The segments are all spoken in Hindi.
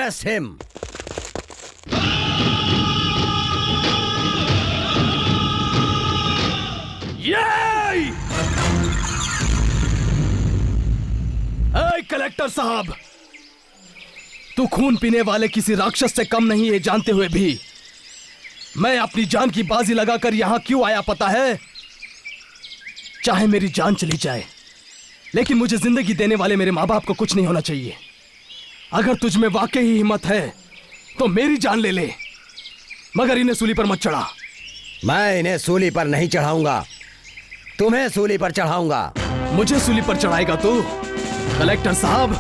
Arrest him! ये! कलेक्टर साहब, तू खून पीने वाले किसी राक्षस से कम नहीं है जानते हुए भी मैं अपनी जान की बाजी लगाकर यहां क्यों आया पता है? चाहे मेरी जान चली जाए, लेकिन मुझे जिंदगी देने वाले मेरे माँ बाप को कुछ नहीं होना चाहिए। अगर तुझ में वाकई ही हिम्मत है तो मेरी जान ले ले, मगर इन्हें सूली पर मत चढ़ा। मैं इन्हें सूली पर नहीं चढ़ाऊंगा, तुम्हें सूली पर चढ़ाऊंगा। मुझे सूली पर चढ़ाएगा तू? कलेक्टर साहब,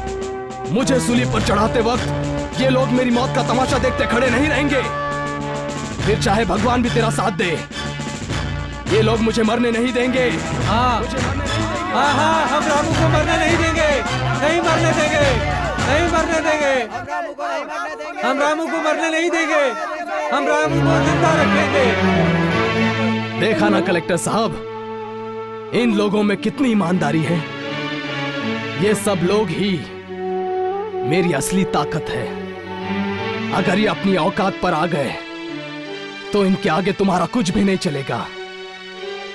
मुझे सूली पर चढ़ाते वक्त ये लोग मेरी मौत का तमाशा देखते खड़े नहीं रहेंगे। फिर चाहे भगवान भी तेरा साथ दे, ये लोग मुझे मरने नहीं देंगे। हाँ, मुझे मरने नहीं देंगे। हाँ हाँ, हम रामू को मरने नहीं देंगे, नहीं मरने देंगे, नहीं मरने देंगे, हम रामू को मरने नहीं देंगे, हम रामू को जिंदा रखेंगे। देखा ना कलेक्टर साहब, इन लोगों में कितनी ईमानदारी है। ये सब लोग ही मेरी असली ताकत है। अगर ये अपनी औकात पर आ गए तो इनके आगे तुम्हारा कुछ भी नहीं चलेगा,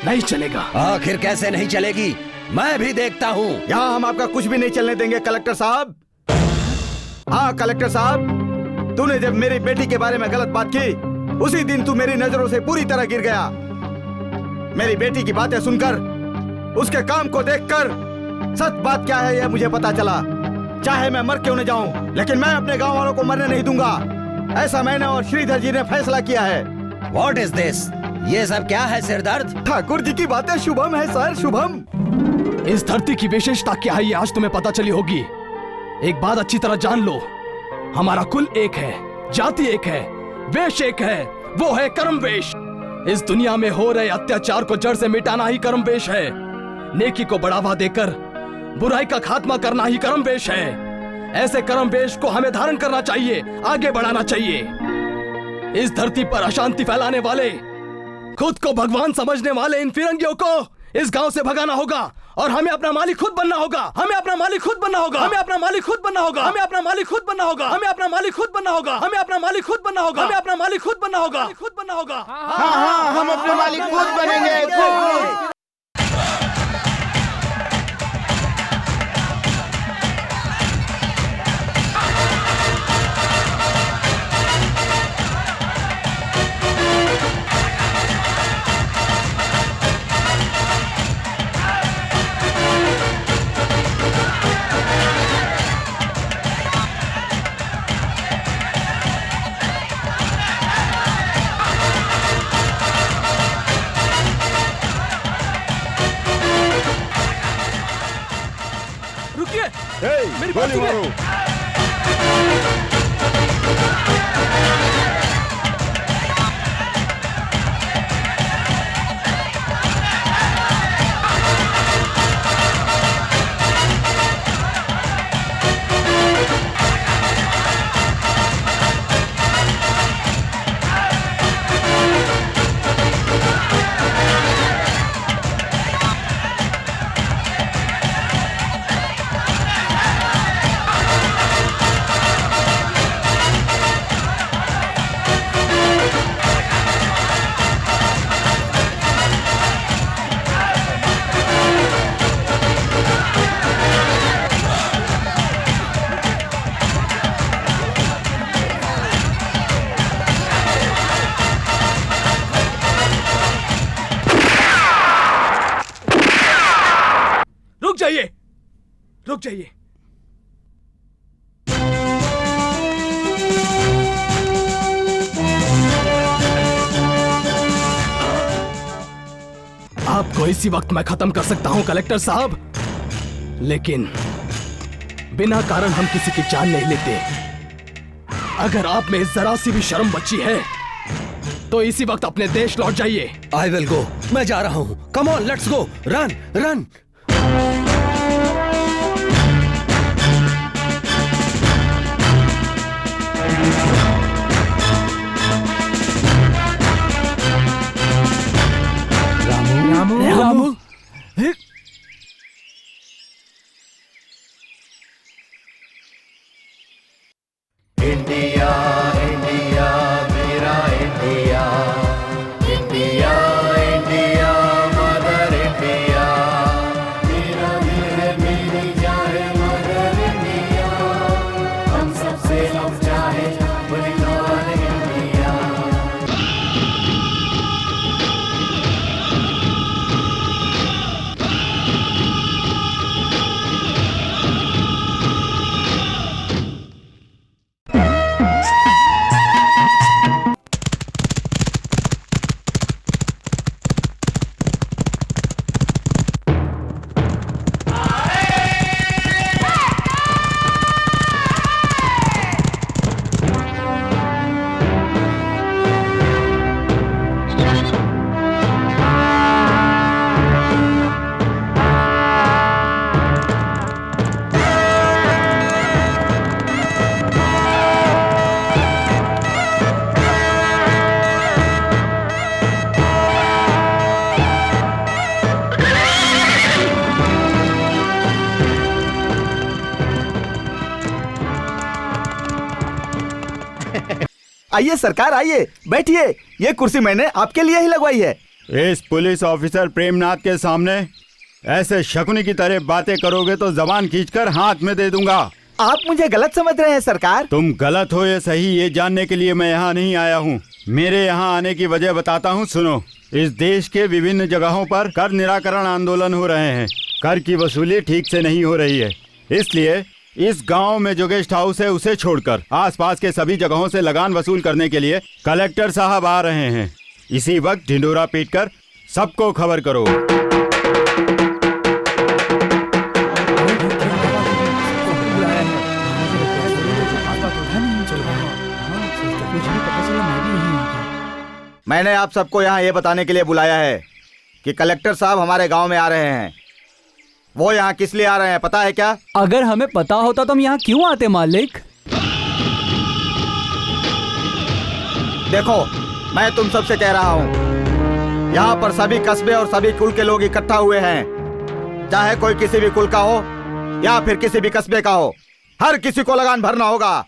नहीं चलेगा। आखिर कैसे नहीं चलेगी, मैं भी देखता हूँ। यहाँ हम आपका कुछ भी नहीं चलने देंगे कलेक्टर साहब। हाँ कलेक्टर साहब, तूने जब मेरी बेटी के बारे में गलत बात की, उसी दिन तू मेरी नजरों से पूरी तरह गिर गया। मेरी बेटी की बातें सुनकर, उसके काम को देखकर सच बात क्या है यह मुझे पता चला। चाहे मैं मर क्यों न जाऊं, लेकिन मैं अपने गांव वालों को मरने नहीं दूंगा। ऐसा मैंने और श्रीधर जी ने फैसला किया है। What is this? ये सब क्या है सिरदर्द? ठाकुर जी की बातें शुभम है सर, शुभम। इस धरती की विशेषता क्या है ये आज तुम्हें पता चली होगी। एक बात अच्छी तरह जान लो, हमारा कुल एक है, जाति एक है, वेश एक है, वो है कर्म वेश। इस दुनिया में हो रहे अत्याचार को जड़ से मिटाना ही कर्म वेश है। नेकी को बढ़ावा देकर बुराई का खात्मा करना ही कर्म वेश है। ऐसे कर्म वेश को हमें धारण करना चाहिए, आगे बढ़ाना चाहिए। इस धरती पर अशांति फैलाने वाले, खुद को भगवान समझने वाले इन फिरंगियों को इस गांव से भगाना होगा और हमें अपना मालिक खुद बनना होगा। हमें अपना मालिक खुद बनना होगा। हमें अपना मालिक खुद बनना होगा। हमें अपना मालिक खुद बनना होगा। हमें अपना मालिक खुद बनना होगा। हमें अपना मालिक खुद बनना होगा। हमें अपना मालिक खुद बनना होगा। खुद बनना होगा। हाँ हाँ, हम अपने मालिक खुद बनेंगे, खुद। रुकिए, मेरी बात गोली सुनिए। मारो। रुक जाइए। आपको इसी वक्त मैं खत्म कर सकता हूं कलेक्टर साहब, लेकिन बिना कारण हम किसी की जान नहीं लेते। अगर आप में जरा सी भी शर्म बची है तो इसी वक्त अपने देश लौट जाइए। I will go. मैं जा रहा हूँ। Come on, let's go. Run, run. Ramu, आइए सरकार, आइए बैठिए। ये कुर्सी मैंने आपके लिए ही लगवाई है। इस पुलिस ऑफिसर प्रेमनाथ के सामने ऐसे शकुनी की तरह बातें करोगे तो जबान खींचकर हाथ में दे दूंगा। आप मुझे गलत समझ रहे हैं सरकार। तुम गलत हो या सही ये जानने के लिए मैं यहाँ नहीं आया हूँ। मेरे यहाँ आने की वजह बताता हूँ, सुनो। इस देश के विभिन्न जगहों पर कर निराकरण आंदोलन हो रहे हैं। कर की वसूली ठीक से नहीं हो रही है, इसलिए इस गांव में जो गेस्ट हाउस है उसे छोड़कर आसपास के सभी जगहों से लगान वसूल करने के लिए कलेक्टर साहब आ रहे हैं। इसी वक्त ढिंडोरा पीटकर सबको खबर करो। मैंने आप सबको यहाँ ये बताने के लिए बुलाया है कि कलेक्टर साहब हमारे गांव में आ रहे हैं। वो यहाँ किस लिए आ रहे हैं पता है क्या? अगर हमें पता होता तो हम यहाँ क्यों आते मालिक? देखो, मैं तुम सबसे कह रहा हूँ, यहाँ पर सभी कस्बे और सभी कुल के लोग इकट्ठा हुए हैं। चाहे कोई किसी भी कुल का हो या फिर किसी भी कस्बे का हो, हर किसी को लगान भरना होगा।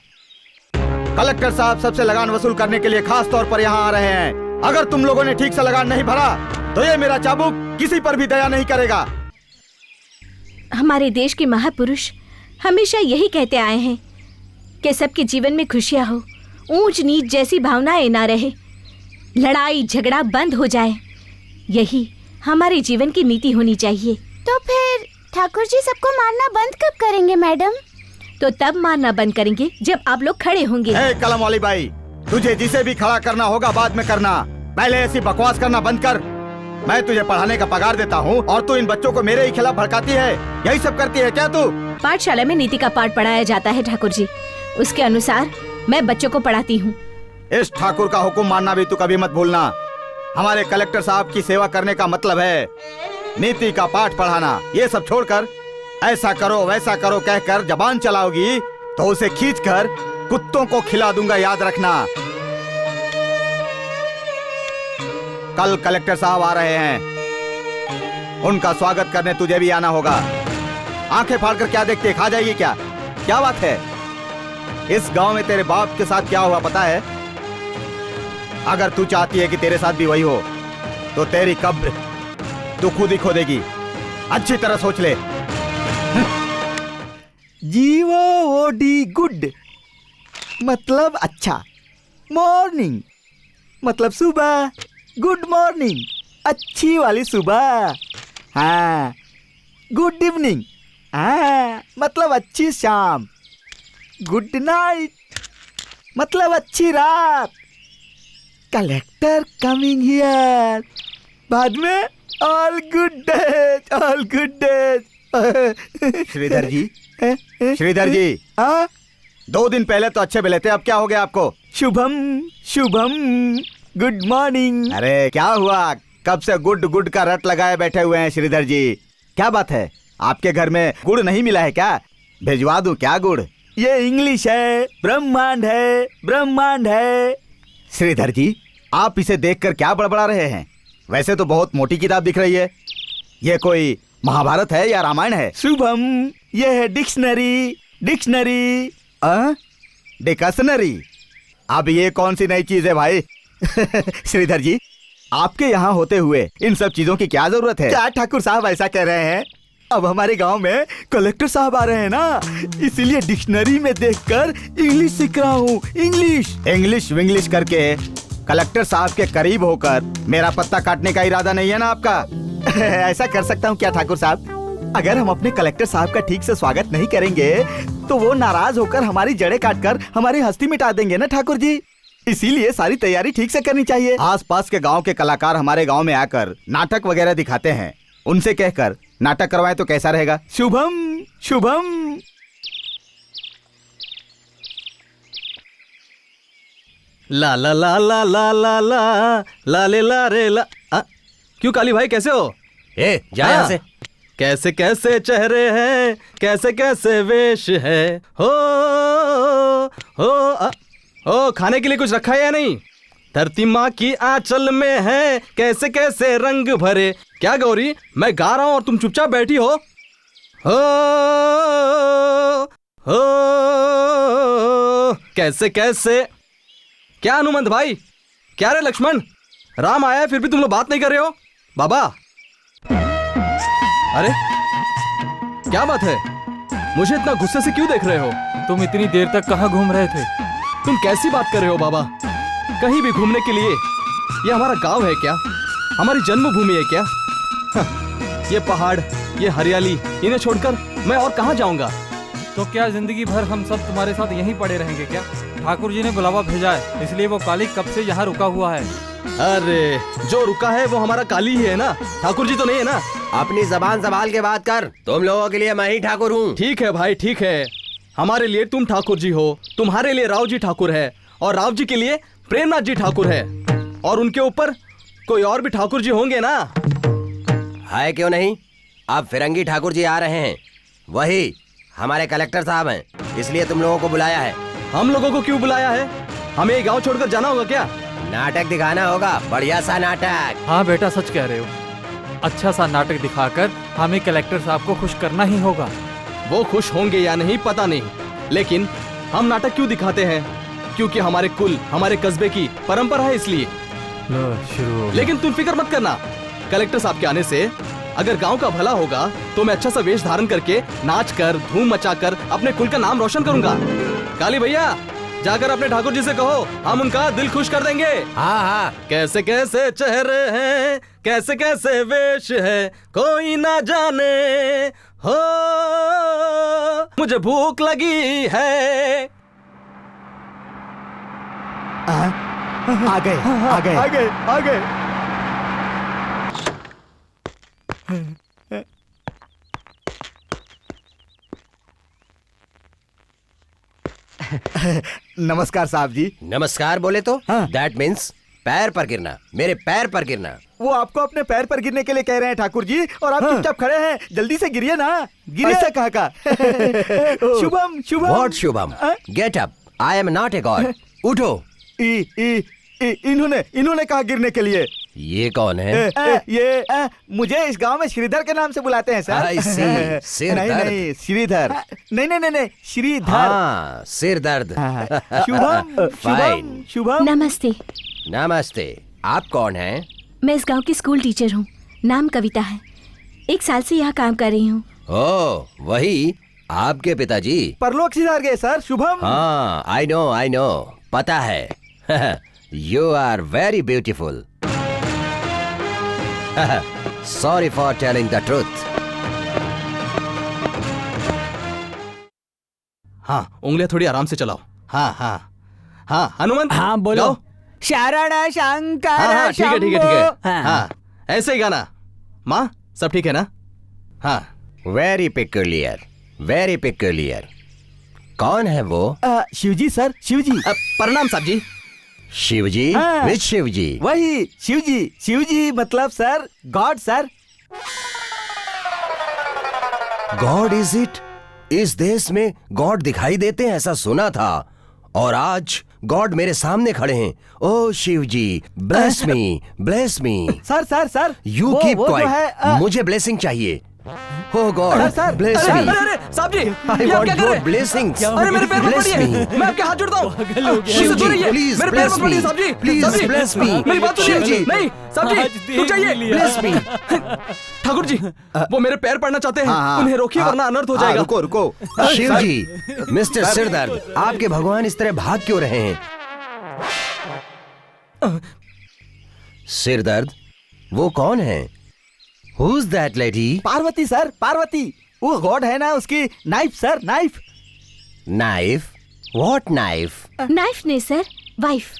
कलेक्टर साहब सबसे लगान वसूल करने के लिए खास तौर पर यहाँ आ रहे हैं। अगर तुम लोगों ने ठीक से लगान नहीं भरा तो ये मेरा चाबुक किसी पर भी दया नहीं करेगा। हमारे देश के महापुरुष हमेशा यही कहते आए हैं कि सबके जीवन में खुशियां हो, ऊंच नीच जैसी भावनाएं ना रहे, लड़ाई झगड़ा बंद हो जाए। यही हमारे जीवन की नीति होनी चाहिए। तो फिर ठाकुर जी सबको मारना बंद कब करेंगे मैडम? तो तब मारना बंद करेंगे जब आप लोग खड़े होंगे। कलम वाली बाई, तुझे जिसे भी खड़ा करना होगा बाद में करना, पहले ऐसी बकवास करना बंद कर। मैं तुझे पढ़ाने का पगार देता हूँ और तू इन बच्चों को मेरे ही खिलाफ भड़काती है। यही सब करती है क्या तू? पाठशाला में नीति का पाठ पढ़ाया जाता है ठाकुर जी, उसके अनुसार मैं बच्चों को पढ़ाती हूँ। इस ठाकुर का हुक्म मानना भी तू कभी मत भूलना। हमारे कलेक्टर साहब की सेवा करने का मतलब है नीति का पाठ पढ़ाना। ये सब छोड़कर ऐसा करो वैसा करो कहकर जबान चलाओगी तो उसे खींचकर कुत्तों को खिला दूंगा, याद रखना। कल कलेक्टर साहब आ रहे हैं, उनका स्वागत करने तुझे भी आना होगा। आंखें फाड़कर क्या देखते, खा जाएगी क्या? क्या बात है? इस गांव में तेरे बाप के साथ क्या हुआ पता है? अगर तू चाहती है कि तेरे साथ भी वही हो तो तेरी कब्र तू खुद ही खोदेगी। अच्छी तरह सोच ले। जीवो ओडी गुड मतलब अच्छा, मॉर्निंग मतलब सुबह, गुड मॉर्निंग अच्छी वाली सुबह। हाँ, गुड इवनिंग हाँ मतलब अच्छी शाम, गुड नाइट मतलब अच्छी रात। कलेक्टर कमिंग हियर, बाद में all good days, all good days. Shridhar ji, Shridhar ji, 2 दिन पहले तो अच्छे मिले थे, अब क्या हो गया आपको? Shubham Shubham good morning. अरे क्या हुआ, कब से गुड गुड का रट लगाए बैठे हुए हैं श्रीधर जी? क्या बात है, आपके घर में गुड़ नहीं मिला है क्या? भिजवा दूं क्या गुड़? ये इंग्लिश है, ब्रह्मांड है, ब्रह्मांड है। श्रीधर जी, आप इसे देखकर क्या बड़बड़ा रहे हैं? वैसे तो बहुत मोटी किताब दिख रही है। ये कोई महाभारत है या रामायण है? शुभम, ये है डिक्शनरी, डिक्शनरी डिक्शनरी। अब ये कौन सी नई चीज है भाई? श्रीधर जी, आपके यहाँ होते हुए इन सब चीजों की क्या जरूरत है? क्या ठाकुर साहब ऐसा कह रहे हैं? अब हमारे गांव में कलेक्टर साहब आ रहे हैं ना, इसीलिए डिक्शनरी में देखकर इंग्लिश सीख रहा हूँ। इंग्लिश इंग्लिश विंग्लिश करके कलेक्टर साहब के करीब होकर मेरा पत्ता काटने का इरादा नहीं है ना आपका? ऐसा कर सकता हूँ क्या ठाकुर साहब? अगर हम अपने कलेक्टर साहब का ठीक से स्वागत नहीं करेंगे तो वो नाराज होकर हमारी जड़ें काटकर हमारी हस्ती मिटा देंगे ना ठाकुर जी। इसीलिए सारी तैयारी ठीक से करनी चाहिए। आसपास के गांव के कलाकार हमारे गांव में आकर नाटक वगैरह दिखाते हैं, उनसे कहकर नाटक करवाएं तो कैसा रहेगा? शुभम शुभम। ला ला ला ला ला ला ला ला ले ला रे ला। क्यों काली भाई, कैसे हो? जा यहाँ से। कैसे कैसे चेहरे हैं, कैसे कैसे वेश है, हो ओ खाने के लिए कुछ रखा है या नहीं? धरती माँ की आंचल में है, कैसे कैसे रंग भरे। क्या गौरी, मैं गा रहा हूँ और तुम चुपचाप बैठी हो? कैसे कैसे क्या हनुमंत भाई, क्या रे लक्ष्मण, राम आया है फिर भी तुम लोग बात नहीं कर रहे हो? बाबा, अरे क्या बात है? मुझे इतना गुस्से से क्यों देख रहे हो? तुम इतनी देर तक कहाँ घूम रहे थे? तुम कैसी बात कर रहे हो बाबा? कहीं भी घूमने के लिए? ये हमारा गांव है क्या? हमारी जन्मभूमि है क्या? ये पहाड़, ये हरियाली, इन्हें छोड़कर मैं और कहाँ जाऊंगा? तो क्या जिंदगी भर हम सब तुम्हारे साथ यहीं पड़े रहेंगे क्या? ठाकुर जी ने बुलावा भेजा है, इसलिए वो काली कब से यहाँ रुका हुआ है। अरे जो रुका है वो हमारा काली ही है ना, ठाकुर जी तो नहीं है ना। अपनी जबान संभाल के बात कर। तुम लोगों के लिए मैं ही ठाकुर हूँ। ठीक है भाई, ठीक है। हमारे लिए तुम ठाकुर जी हो, तुम्हारे लिए राव जी ठाकुर है, और राव जी के लिए प्रेमनाथ जी ठाकुर है, और उनके ऊपर कोई और भी ठाकुर जी होंगे ना? है क्यों नहीं? अब फिरंगी ठाकुर जी आ रहे हैं, वही हमारे कलेक्टर साहब हैं, इसलिए तुम लोगों को बुलाया है। हम लोगों को क्यों बुलाया है? हमें ये गांव छोड़कर जाना होगा क्या? नाटक दिखाना होगा, बढ़िया सा नाटक। हाँ बेटा, सच कह रहे हो। अच्छा सा नाटक दिखाकर हमें कलेक्टर साहब को खुश करना ही होगा। वो खुश होंगे या नहीं पता नहीं, लेकिन हम नाटक क्यों दिखाते हैं? क्योंकि हमारे कुल, हमारे कस्बे की परंपरा है, इसलिए। शुरू। लेकिन तुम फिक्र मत करना, कलेक्टर साहब के आने से अगर गांव का भला होगा तो मैं अच्छा सा वेश धारण करके, नाच कर, धूम मचाकर अपने कुल का नाम रोशन करूंगा। काली भैया, जाकर अपने ठाकुर जी से कहो, हम उनका दिल खुश कर देंगे। हाँ हाँ। कैसे कैसे चेहरे हैं, कैसे कैसे वेश है, कोई ना जाने हो, मुझे भूख लगी है। आ गए आ गए आ गए आ गए। नमस्कार साहब जी। नमस्कार बोले तो हाँ। दैट मीन्स पैर पर गिरना, मेरे पैर पर गिरना। वो आपको अपने पैर पर गिरने के लिए कह रहे हैं ठाकुर जी, और आप चुपचाप खड़े हैं। जल्दी से गिरिए ना। गिरिए। ऐसा कहा का? Shubham Shubham. What Shubham? Get up, I am not a god. उठो। इन्होंने कहा गिरने के लिए। ये कौन है? ये मुझे इस गांव में श्रीधर के नाम से बुलाते हैं सर। I see, सिर नहीं दर्द। नहीं श्रीधर, नहीं श्रीधर। हाँ, सिर दर्द। शुभम Fine. शुभम। नमस्ते, नमस्ते। आप कौन हैं? मैं इस गांव की स्कूल टीचर हूँ। नाम कविता है। 1 साल से यहाँ काम कर रही हूँ। ओह, वही आपके पिताजी। परलोक सिधार गए सर। शुभम। हाँ, आई नो, पता है। You are very beautiful. Sorry for telling the truth. हाँ, उंगलियां थोड़ी आराम से चलाओ। हाँ, हनुमंत। हाँ, बोलो। गाओ। शरण शंकर हाँ, ठीक है। शंभो। हाँ, ऐसे ही गाना। माँ, सब ठीक है ना? हाँ। Very peculiar, very peculiar. कौन है वो? शिवजी सर, शिवजी। प्रणाम साहब जी। शिवजी? हाँ। विच शिवजी? वही शिवजी मतलब sir God sir. God is it? इस देश में गॉड दिखाई देते हैं ऐसा सुना था, और आज गॉड मेरे सामने खड़े हैं। ओ Shiv ji, bless me. Sir you keep quiet. मुझे ब्लेसिंग चाहिए। Oh God, सर, bless अरे me. अरे साहब जी, I ये आप want क्या कर your रहे हैं? blessings. अरे मेरे पैर मत Bless पड़िए, me. मैं आपके हाथ जोड़ता हूँ। मुझसे शिव दूर जी, रहिए। please मेरे पैर bless मत पड़िए me. साहब जी। Please साहब जी, bless me. मेरी बात शिव सुनिए। जी। नहीं साहब जी, रुक जाइए। Bless me. ठाकुर जी, वो मेरे पैर पड़ना चाहते हैं, उन्हें रोकिए वरना अनर्थ हो जाएगा। रुको। शिव जी, मिस्टर सिरदर्द, आपके भगवान इस तरह भाग क्यों रहे हैं? सिरदर्द, वो कौन है? Who's that lady? Parvati sir, Parvati. वो गॉड है ना, उसकी knife sir, knife. Knife? What knife? Knife नहीं सर, वाइफ।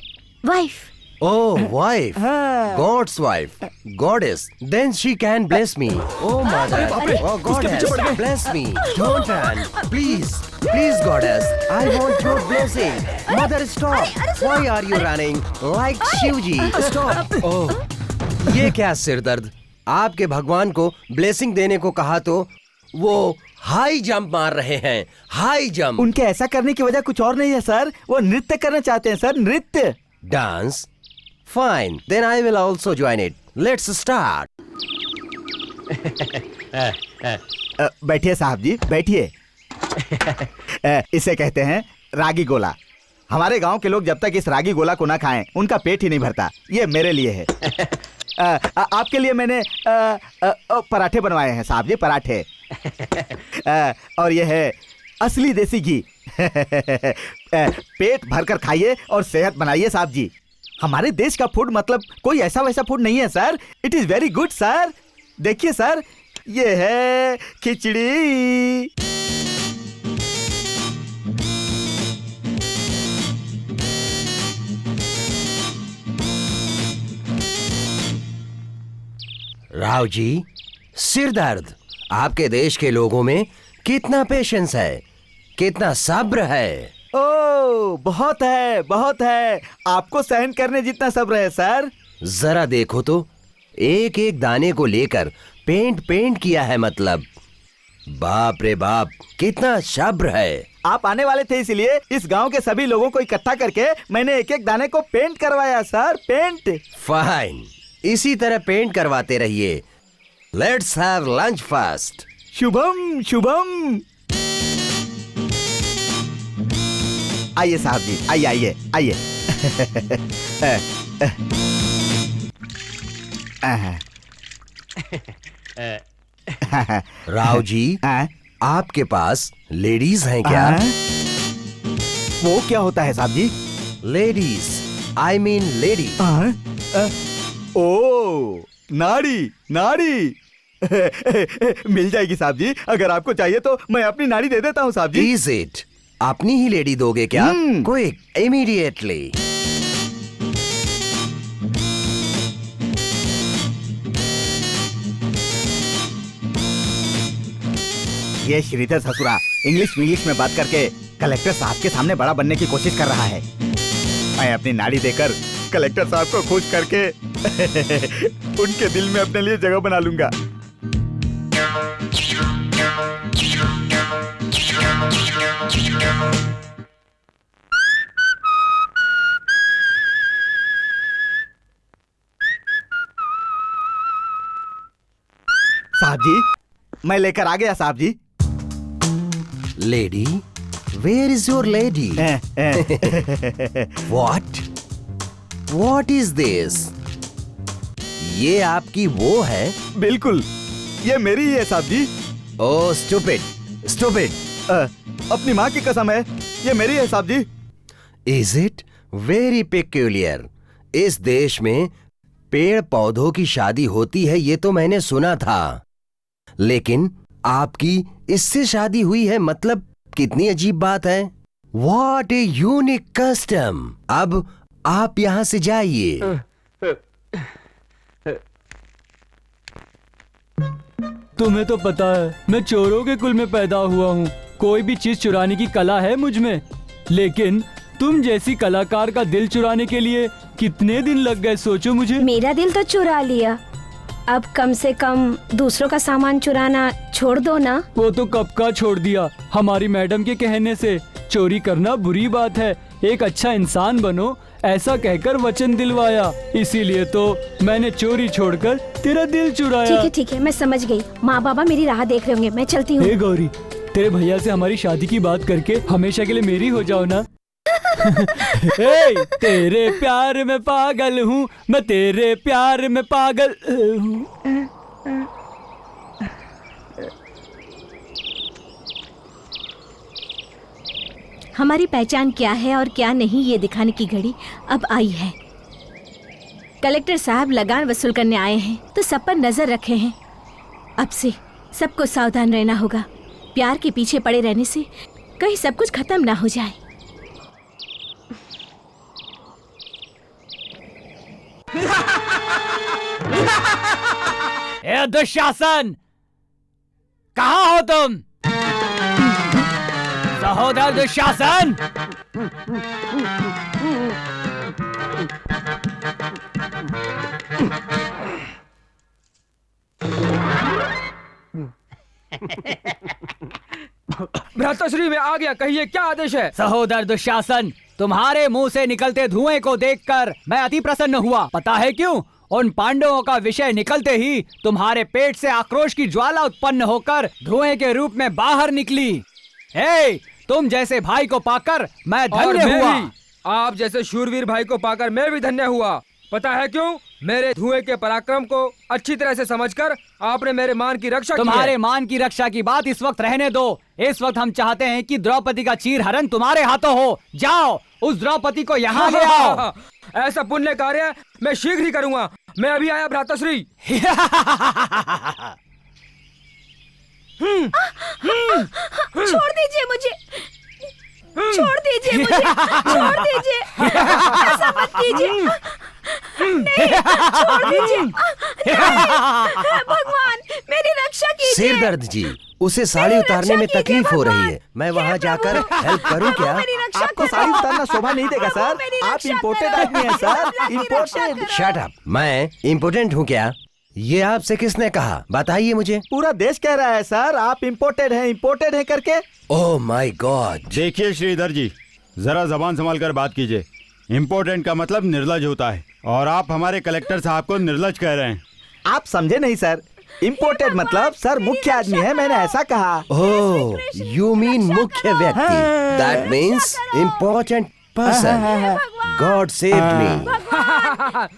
Oh, wife. हाँ। God's wife. Goddess. Then she can bless me. Oh, mother. Oh, goddess. Bless me. Don't run. Please. Please, goddess. I want your blessing. Mother, stop. Why are you running? Like Shivji. Stop. Oh. ये क्या सिरदर्द? आपके भगवान को ब्लेसिंग देने को कहा तो वो हाई जंप मार रहे हैं। High jump. उनके ऐसा करने की वजह कुछ और नहीं है सर, वो नृत्य करना चाहते हैं सर, नृत्य। Dance? Fine. Then I will also join it. Let's start. बैठिए साहब जी, बैठिए। इसे कहते हैं रागी गोला। हमारे गांव के लोग जब तक इस रागी गोला को ना खाएं उनका पेट ही नहीं भरता। ये मेरे लिए है। आपके लिए मैंने पराठे बनवाए हैं साहब जी, पराठे। और ये है असली देसी घी। पेट भरकर खाइए और सेहत बनाइए साहब जी। हमारे देश का फूड मतलब कोई ऐसा वैसा फूड नहीं है sir. It is very good sir. देखिए सर, ये है खिचड़ी। राव जी, सिर दर्द। आपके देश के लोगों में कितना पेशेंस है, कितना सब्र है। ओ, बहुत है, बहुत है। आपको सहन करने जितना सब्र है सर। जरा देखो तो, एक एक दाने को लेकर पेंट किया है। मतलब बाप रे बाप, कितना सब्र है। आप आने वाले थे इसलिए इस गांव के सभी लोगों को इकट्ठा करके मैंने एक एक दाने को पेंट करवाया सर। पेंट। फाइन, इसी तरह पेंट करवाते रहिए। Let's have lunch first. Shubham Shubham. आइए साहब जी, आइए आइए आइए। राव जी, आपके पास लेडीज हैं क्या? वो क्या होता है साहब जी? Ladies, I mean lady. ओ, नाड़ी नाड़ी। मिल जाएगी साहब जी। अगर आपको चाहिए तो मैं अपनी नाड़ी दे देता हूँ साहब जी। Is it? अपनी ही लेडी दोगे क्या? Quick, immediately. ये श्रीधर ससुरा इंग्लिश में बात करके कलेक्टर साहब के सामने बड़ा बनने की कोशिश कर रहा है। मैं अपनी नाड़ी देकर कलेक्टर साहब को खुश करके उनके दिल में अपने लिए जगह बना लूंगा। साहब जी, मैं लेकर आ गया साहब जी। Lady, where is your lady? What is this? ये आपकी वो है? बिल्कुल, ये मेरी ही है साहब जी। ओह स्टूपिड, स्टूपिड। अपनी माँ की कसम है, ये मेरी है साहब जी। Is it? Very peculiar. इस देश में पेड़ पौधों की शादी होती है ये तो मैंने सुना था, लेकिन आपकी इससे शादी हुई है, मतलब कितनी अजीब बात है। What a unique custom. अब आप यहाँ से जाइए। तुम्हें तो पता है मैं चोरों के कुल में पैदा हुआ हूँ। कोई भी चीज चुराने की कला है मुझ में, लेकिन तुम जैसी कलाकार का दिल चुराने के लिए कितने दिन लग गए सोचो मुझे। मेरा दिल तो चुरा लिया, अब कम से कम दूसरों का सामान चुराना छोड़ दो ना। वो तो कब का छोड़ दिया। हमारी मैडम के कहने से चोरी करना बुरी बात है, एक अच्छा इंसान बनो ऐसा कहकर वचन दिलवाया, इसीलिए तो मैंने चोरी छोड़कर तेरा दिल चुराया। ठीक है, मैं समझ गई। माँ बाबा मेरी राह देख रहे होंगे, मैं चलती हूँ। हे गौरी, तेरे भैया से हमारी शादी की बात करके हमेशा के लिए मेरी हो जाओ ना। तेरे प्यार में पागल हूँ मैं, तेरे प्यार में पागल हूँ। हमारी पहचान क्या है और क्या नहीं ये दिखाने की घड़ी अब आई है। कलेक्टर साहब लगान वसूल करने आए हैं तो सब पर नजर रखे हैं। अब से सबको सावधान रहना होगा। प्यार के पीछे पड़े रहने से कहीं सब कुछ खत्म ना हो जाए। ए दुशासन, कहाँ हो तुम? सहोदर दुशासन, भ्राताश्री में आ गया, कहिए क्या आदेश है? सहोदर दुशासन, तुम्हारे मुंह से निकलते धुएं को देखकर मैं अति प्रसन्न हुआ। पता है क्यों? उन पांडवों का विषय निकलते ही तुम्हारे पेट से आक्रोश की ज्वाला उत्पन्न होकर धुएं के रूप में बाहर निकली। हे, तुम जैसे भाई को पाकर मैं धन्य हुआ। आप जैसे शूरवीर भाई को पाकर मैं भी धन्य हुआ। पता है क्यों? मेरे धुएं के पराक्रम को अच्छी तरह से समझकर आपने मेरे मान की रक्षा की है। तुम्हारे मान की रक्षा की बात इस वक्त रहने दो। इस वक्त हम चाहते हैं कि द्रौपदी का चीरहरण तुम्हारे हाथों हो। जाओ उस द्रौपदी को यहाँ ले आओ। ऐसा पुण्य कार्य मैं शीघ्र ही करूंगा। मैं अभी आया भ्राताश्री। छोड़ दीजिए मुझे, छोड़ दीजिए मुझे, छोड़ दीजिए, ऐसा मत कीजिए, नहीं, छोड़ दीजिए, नहीं, भगवान मेरी रक्षा कीजिए। सिर दर्द जी, उसे साड़ी उतारने में तकलीफ हो रही है। मैं वहाँ जाकर हेल्प करूँ क्या? आपको साड़ी उतारना शोभा नहीं देगा सर। आप इम्पोर्टेड आदमी हैं सर, इम्पोर्टेड। Shut up. मैं इम्पोर्टेंट हूँ क्या? ये आपसे किसने कहा? बताइए मुझे। पूरा देश कह रहा है सर, आप इम्पोर्टेड हैं करके। Oh my God. देखिए श्रीधर जी, जरा जबान संभाल कर बात कीजिए। इम्पोर्टेंट का मतलब निर्लज होता है और आप हमारे कलेक्टर साहब को निर्लज कह रहे हैं। आप समझे नहीं सर, इम्पोर्टेड मतलब सर मुख्य आदमी है, मैंने ऐसा कहा। ओह, यू मीन मुख्य व्यक्ति। That means important person. God saved me.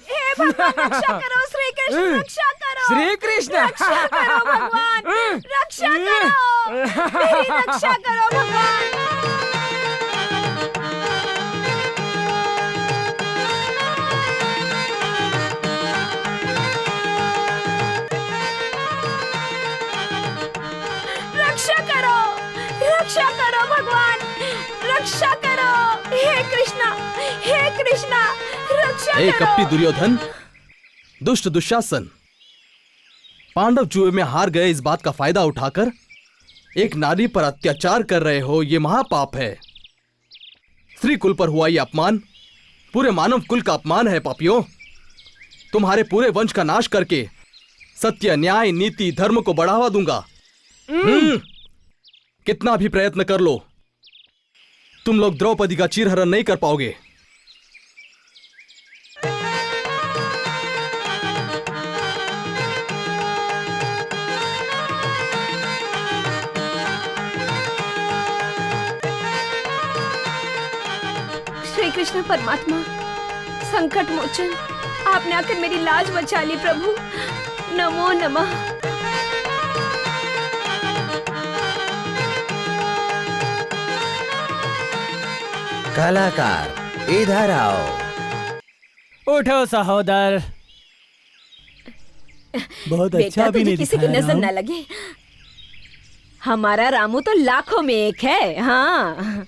हे भगवान रक्षा करो, श्री कृष्ण रक्षा करो, श्री कृष्ण रक्षा करो भगवान, रक्षा करो, मेरी रक्षा करो भगवान। रक्षा करो भगवान, रक्षा करो, हे कृष्णा, हे कृष्णा, रक्षा ए करो। कपटी दुर्योधन, दुष्ट दुशासन, पांडव जुए में हार गए इस बात का फायदा उठाकर एक नारी पर अत्याचार कर रहे हो। ये महापाप है। स्त्री कुल पर हुआ ये अपमान पूरे मानव कुल का अपमान है। पापियों, तुम्हारे पूरे वंश का नाश करके सत्य, न्याय, नीति, धर्म को बढ़ावा दूंगा। कितना भी प्रयत्न कर लो, तुम लोग द्रौपदी का चीरहरण नहीं कर पाओगे। श्री कृष्ण परमात्मा, संकट मोचन, आपने आकर मेरी लाज बचा ली प्रभु। नमो नमः। कलाकार इधर आओ। उठो सहोदर। बहुत बेटा, अच्छा भी तुझे नहीं किसी की दिखाया नजर राम। न लगे। हमारा रामू तो लाखों में एक है। हाँ,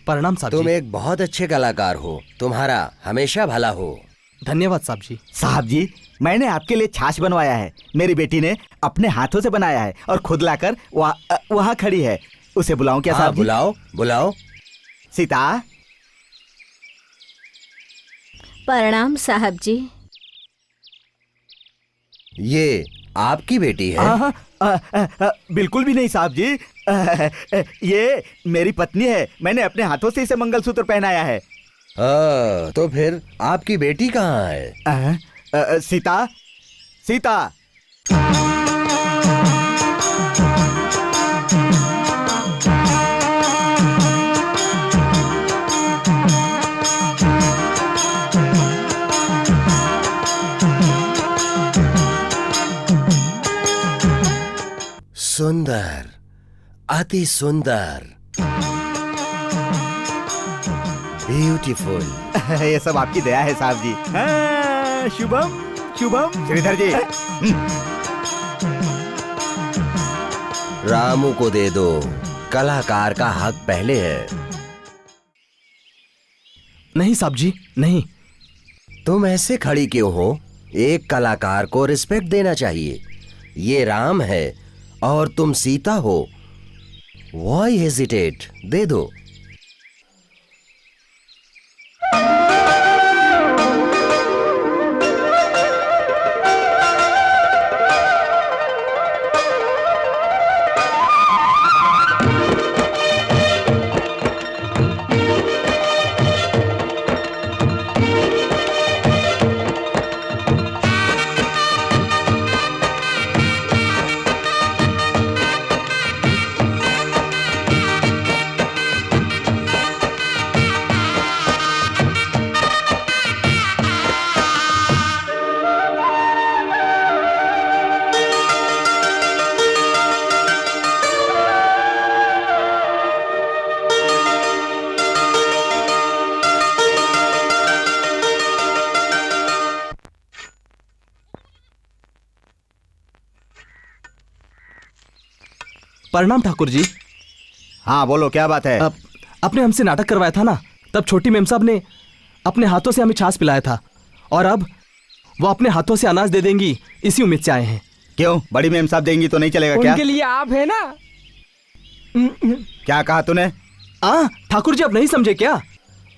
प्रणाम साहब तुम जी। एक बहुत अच्छे कलाकार हो। तुम्हारा हमेशा भला हो। धन्यवाद साहब जी। साहब जी, मैंने आपके लिए छाछ बनवाया है। मेरी बेटी ने अपने हाथों से बनाया है और खुद लाकर वहाँ खड़ी है। उसे बुलाऊं क्या हाँ, साहब जी? बुलाओ बुलाओ। सीता। प्रणाम साहब जी। ये आपकी बेटी है? बिल्कुल भी नहीं साहब जी। ये मेरी पत्नी है। मैंने अपने हाथों से इसे मंगलसूत्र पहनाया है। तो फिर आपकी बेटी कहाँ है? सीता, सीता। सुंदर, अति सुंदर, ब्यूटीफुल। ये सब आपकी दया है साहब जी। शुभम शुभम। श्रीधर जी, रामू को दे दो। कलाकार का हक पहले है। नहीं साहब जी, नहीं। तुम ऐसे खड़ी क्यों हो? एक कलाकार को रिस्पेक्ट देना चाहिए। ये राम है और तुम सीता हो। Why hesitate? दे दो। प्रणाम ठाकुर जी। हाँ बोलो, क्या बात है? आपने हमसे नाटक करवाया था ना, तब छोटी मेम साहब ने अपने हाथों से हमें छाछ पिलाया था, और अब वो अपने हाथों से अनाज दे देंगी, इसी उम्मीद से आए हैं। क्यों, बड़ी मेम साहब देंगी तो नहीं चलेगा क्या? उनके लिए आप है ना। क्या कहा तूने? ठाकुर जी, आप नहीं समझे क्या?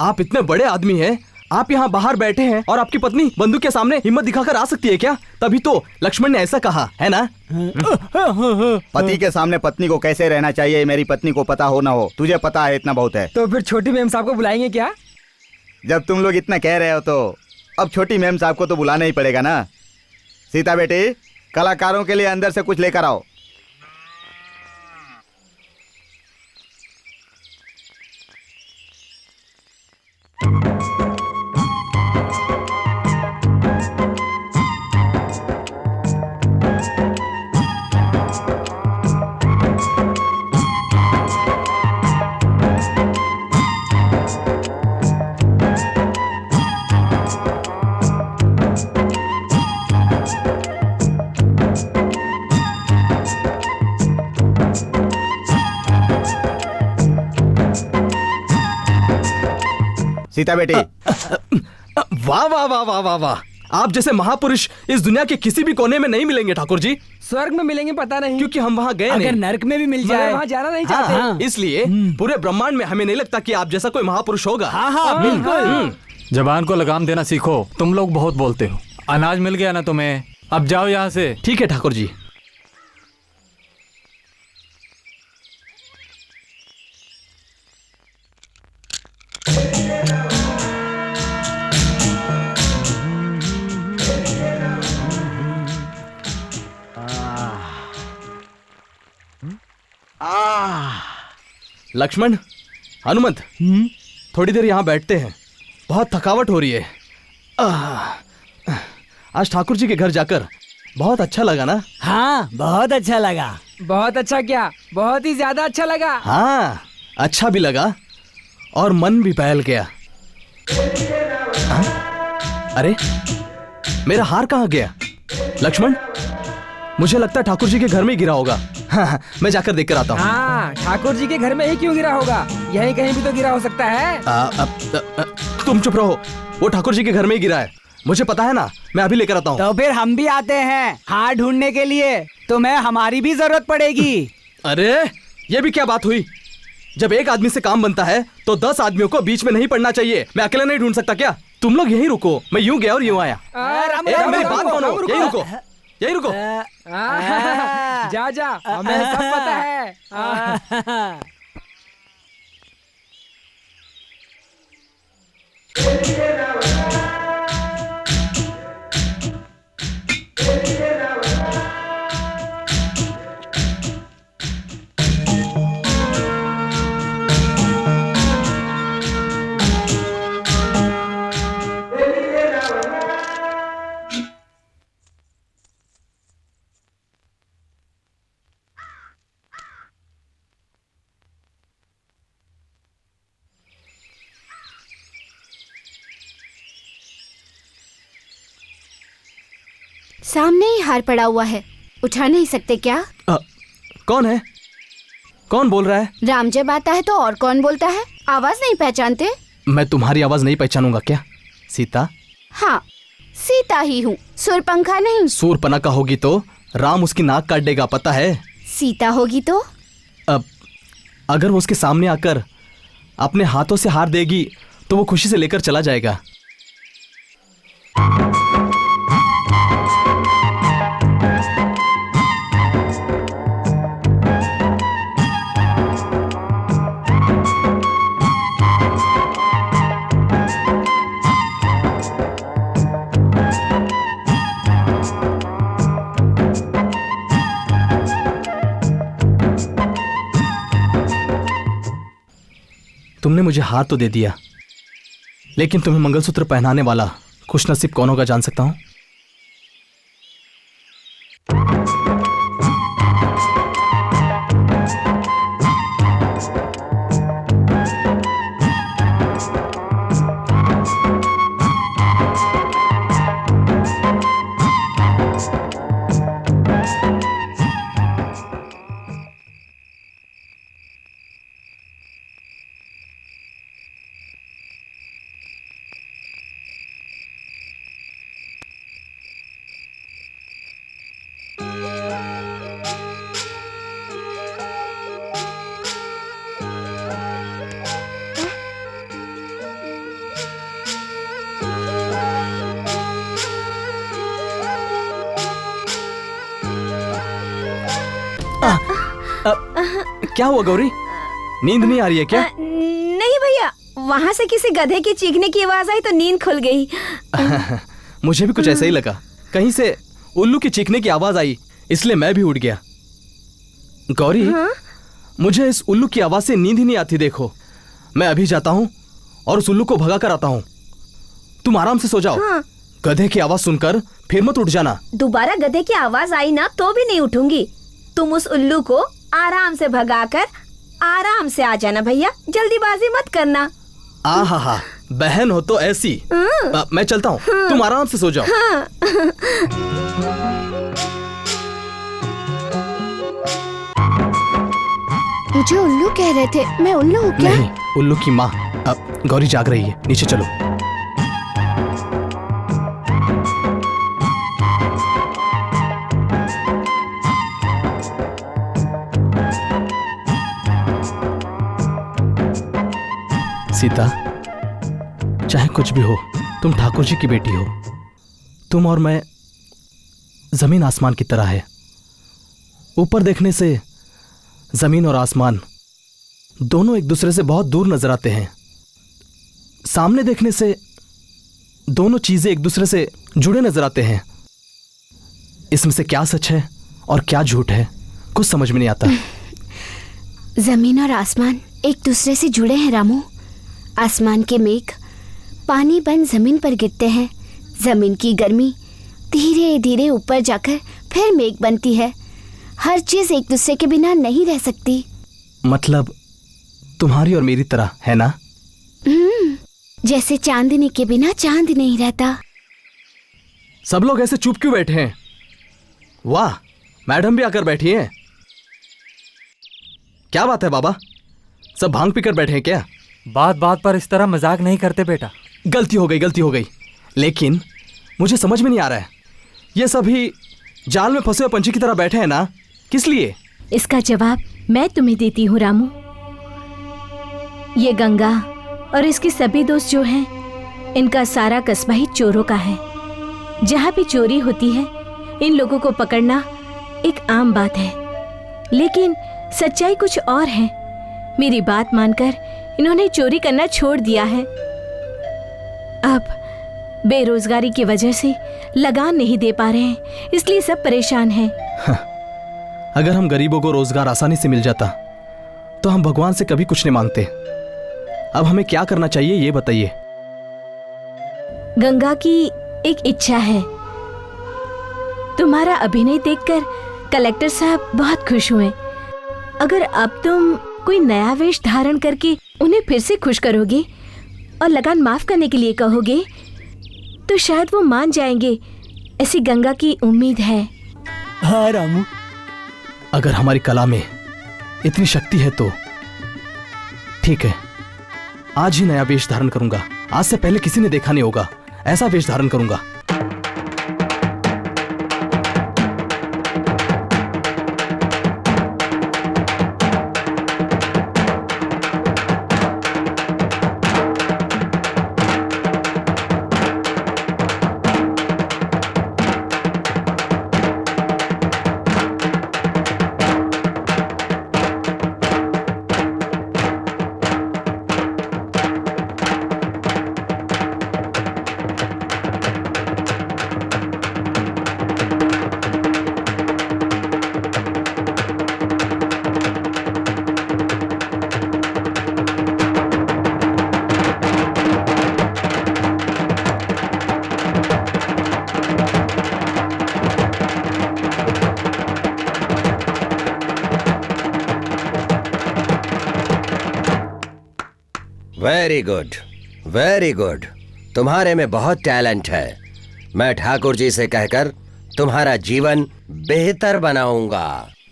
आप इतने बड़े आदमी हैं, आप यहाँ बाहर बैठे हैं और आपकी पत्नी बंदूक के सामने हिम्मत दिखाकर आ सकती है क्या? तभी तो लक्ष्मण ने ऐसा कहा है ना। पति के सामने पत्नी को कैसे रहना चाहिए मेरी पत्नी को पता हो ना हो, तुझे पता है, इतना बहुत है। तो फिर छोटी मेम साहब को बुलाएंगे क्या? जब तुम लोग इतना कह रहे हो तो अब छोटी मेम साहब को तो बुलाना ही पड़ेगा ना। सीता बेटी, कलाकारों के लिए अंदर से कुछ लेकर आओ। सीता बेटी, वाह वाह वाह वाह वाह वाह, आप जैसे महापुरुष इस दुनिया के किसी भी कोने में नहीं मिलेंगे ठाकुर जी। स्वर्ग में मिलेंगे पता नहीं, क्योंकि हम वहाँ गए अगर नहीं। नरक में भी मिल मगर जाए वहाँ जाना नहीं हाँ, चाहते। हाँ। इसलिए पूरे ब्रह्मांड में हमें नहीं लगता कि आप जैसा कोई महापुरुष होगा। हाँ बिल्कुल। जबान को लगाम देना सीखो, तुम लोग बहुत बोलते हो। अनाज मिल गया ना तुम्हें, अब जाओ यहाँ से। ठीक है ठाकुर जी। लक्ष्मण, हनुमंत, थोड़ी देर यहाँ बैठते हैं, बहुत थकावट हो रही है। आज ठाकुर जी के घर जाकर बहुत अच्छा लगा ना? हाँ बहुत अच्छा लगा। बहुत अच्छा क्या, बहुत ही ज्यादा अच्छा लगा। हाँ, अच्छा भी लगा और मन भी बहल गया। हाँ? अरे मेरा हार कहाँ गया? लक्ष्मण, मुझे लगता है ठाकुर जी के घर में ही गिरा होगा। हाँ, मैं जाकर देख कर आता हूँ। हाँ, ठाकुर जी के घर में ही क्यों गिरा होगा, यहीं कहीं भी तो गिरा हो सकता है। तुम चुप रहो, वो ठाकुर जी के घर में ही गिरा है, मुझे पता है ना, मैं अभी लेकर आता हूँ। तो फिर हम भी आते हैं हार ढूंढने के लिए, तुम्हें हमारी भी जरूरत पड़ेगी। अरे ये भी क्या बात हुई? जब एक आदमी से काम बनता है तो 10 आदमियों को बीच में नहीं पड़ना चाहिए। मैं अकेला नहीं ढूंढ सकता क्या? तुम लोग यहीं रुको, मैं यूं गया और यूं आया। मेरी बात मानो, यहीं रुको, यहीं रुको। जा जा, हमें सब पता है। सामने ही हार पड़ा हुआ है, उठा नहीं सकते क्या? कौन है? कौन बोल रहा है? राम जब आता है तो और कौन बोलता है? आवाज नहीं पहचानते? मैं तुम्हारी आवाज नहीं पहचानूंगा क्या? सीता? हाँ, सीता ही हूँ, सुरपंखा नहीं। सूरपनखा होगी तो राम उसकी नाक काट देगा, पता है? सीता होगी तो? अब अगर वो उसके सामने आकर अपने हाथों से हार देगी तो वो खुशी से लेकर चला जाएगा। तुमने मुझे हार तो दे दिया, लेकिन तुम्हें मंगलसूत्र पहनाने वाला खुशनसीब कौन होगा जान सकता हूं? क्या हुआ गौरी, नींद नहीं आ रही है क्या? नहीं भैया, वहाँ से किसी गधे की चीखने की आवाज आई तो नींद खुल गई। मुझे भी कुछ ऐसा ही लगा, कहीं से उल्लू की चीखने की आवाज आई, इसलिए मैं भी उठ गया। गौरी, मुझे इस उल्लू की आवाज से नींद ही नहीं आती। देखो, मैं अभी जाता हूँ और उस उल्लू को भगा कर आता हूँ। तुम आराम से सो जाओ। गधे की आवाज सुनकर फिर मत उठ जाना। दोबारा गधे की आवाज आई ना तो भी नहीं उठूंगी। तुम उस उल्लू को आराम से भगाकर आराम से आ जाना भैया, जल्दीबाजी मत करना। आहा, बहन हो तो ऐसी। मैं चलता हूँ, तुम आराम से सो जाओ। मुझे उल्लू कह रहे थे, मैं उल्लू हूँ क्या? नहीं, उल्लू की माँ। अब गौरी जाग रही है, नीचे चलो। सीता, चाहे कुछ भी हो, तुम ठाकुर जी की बेटी हो। तुम और मैं जमीन आसमान की तरह है। ऊपर देखने से जमीन और आसमान दोनों एक दूसरे से बहुत दूर नजर आते हैं। सामने देखने से दोनों चीजें एक दूसरे से जुड़े नजर आते हैं। इसमें से क्या सच है और क्या झूठ है, कुछ समझ में नहीं आता। जमीन और आसमान एक दूसरे से जुड़े हैं रामू। आसमान के मेघ पानी बन जमीन पर गिरते हैं। जमीन की गर्मी धीरे धीरे ऊपर जाकर फिर मेघ बनती है। हर चीज एक दूसरे के बिना नहीं रह सकती। मतलब तुम्हारी और मेरी तरह है ना? जैसे चांदनी के बिना चांद नहीं रहता। सब लोग ऐसे चुप क्यों बैठे हैं? वाह, मैडम भी आकर बैठी हैं। क्या बात है बाबा, सब भांग पीकर बैठे हैं क्या? बात बात पर इस तरह मजाक नहीं करते बेटा। गलती हो गई। लेकिन मुझे समझ में नहीं आ रहा है, ये सभी जाल में फंसे हुए पंछी की तरह बैठे हैं ना, किस लिए? इसका जवाब मैं तुम्हें देती हूँ रामू। ये गंगा और इसके सभी दोस्त जो हैं, इनका सारा कस्बा ही चोरों का है। जहाँ भी चोरी होती है, इन लोगों को पकड़ना एक आम बात है। लेकिन सच्चाई कुछ और है। मेरी बात मानकर इन्होंने चोरी करना छोड़ दिया है। अब बेरोजगारी की वजह से लगान नहीं दे पा रहे हैं, इसलिए सब परेशान हैं। अगर हम गरीबों को रोजगार आसानी से मिल जाता तो हम भगवान से कभी कुछ नहीं मांगते। अब हमें क्या करना चाहिए ये बताइए। गंगा की एक इच्छा है। तुम्हारा अभिनय देखकर कलेक्टर साहब बहुत खुश हुए। अगर अब तुम कोई नया वेश धारण करके उन्हें फिर से खुश करोगे और लगान माफ करने के लिए कहोगे तो शायद वो मान जाएंगे, ऐसी गंगा की उम्मीद है। हाँ रामू, अगर हमारी कला में इतनी शक्ति है तो ठीक है, आज ही नया वेश धारण करूंगा। आज से पहले किसी ने देखा नहीं होगा, ऐसा वेश धारण करूंगा। Very good, very good. तुम्हारे में बहुत टैलेंट है। मैं ठाकुर जी से कहकर तुम्हारा जीवन बेहतर बनाऊंगा।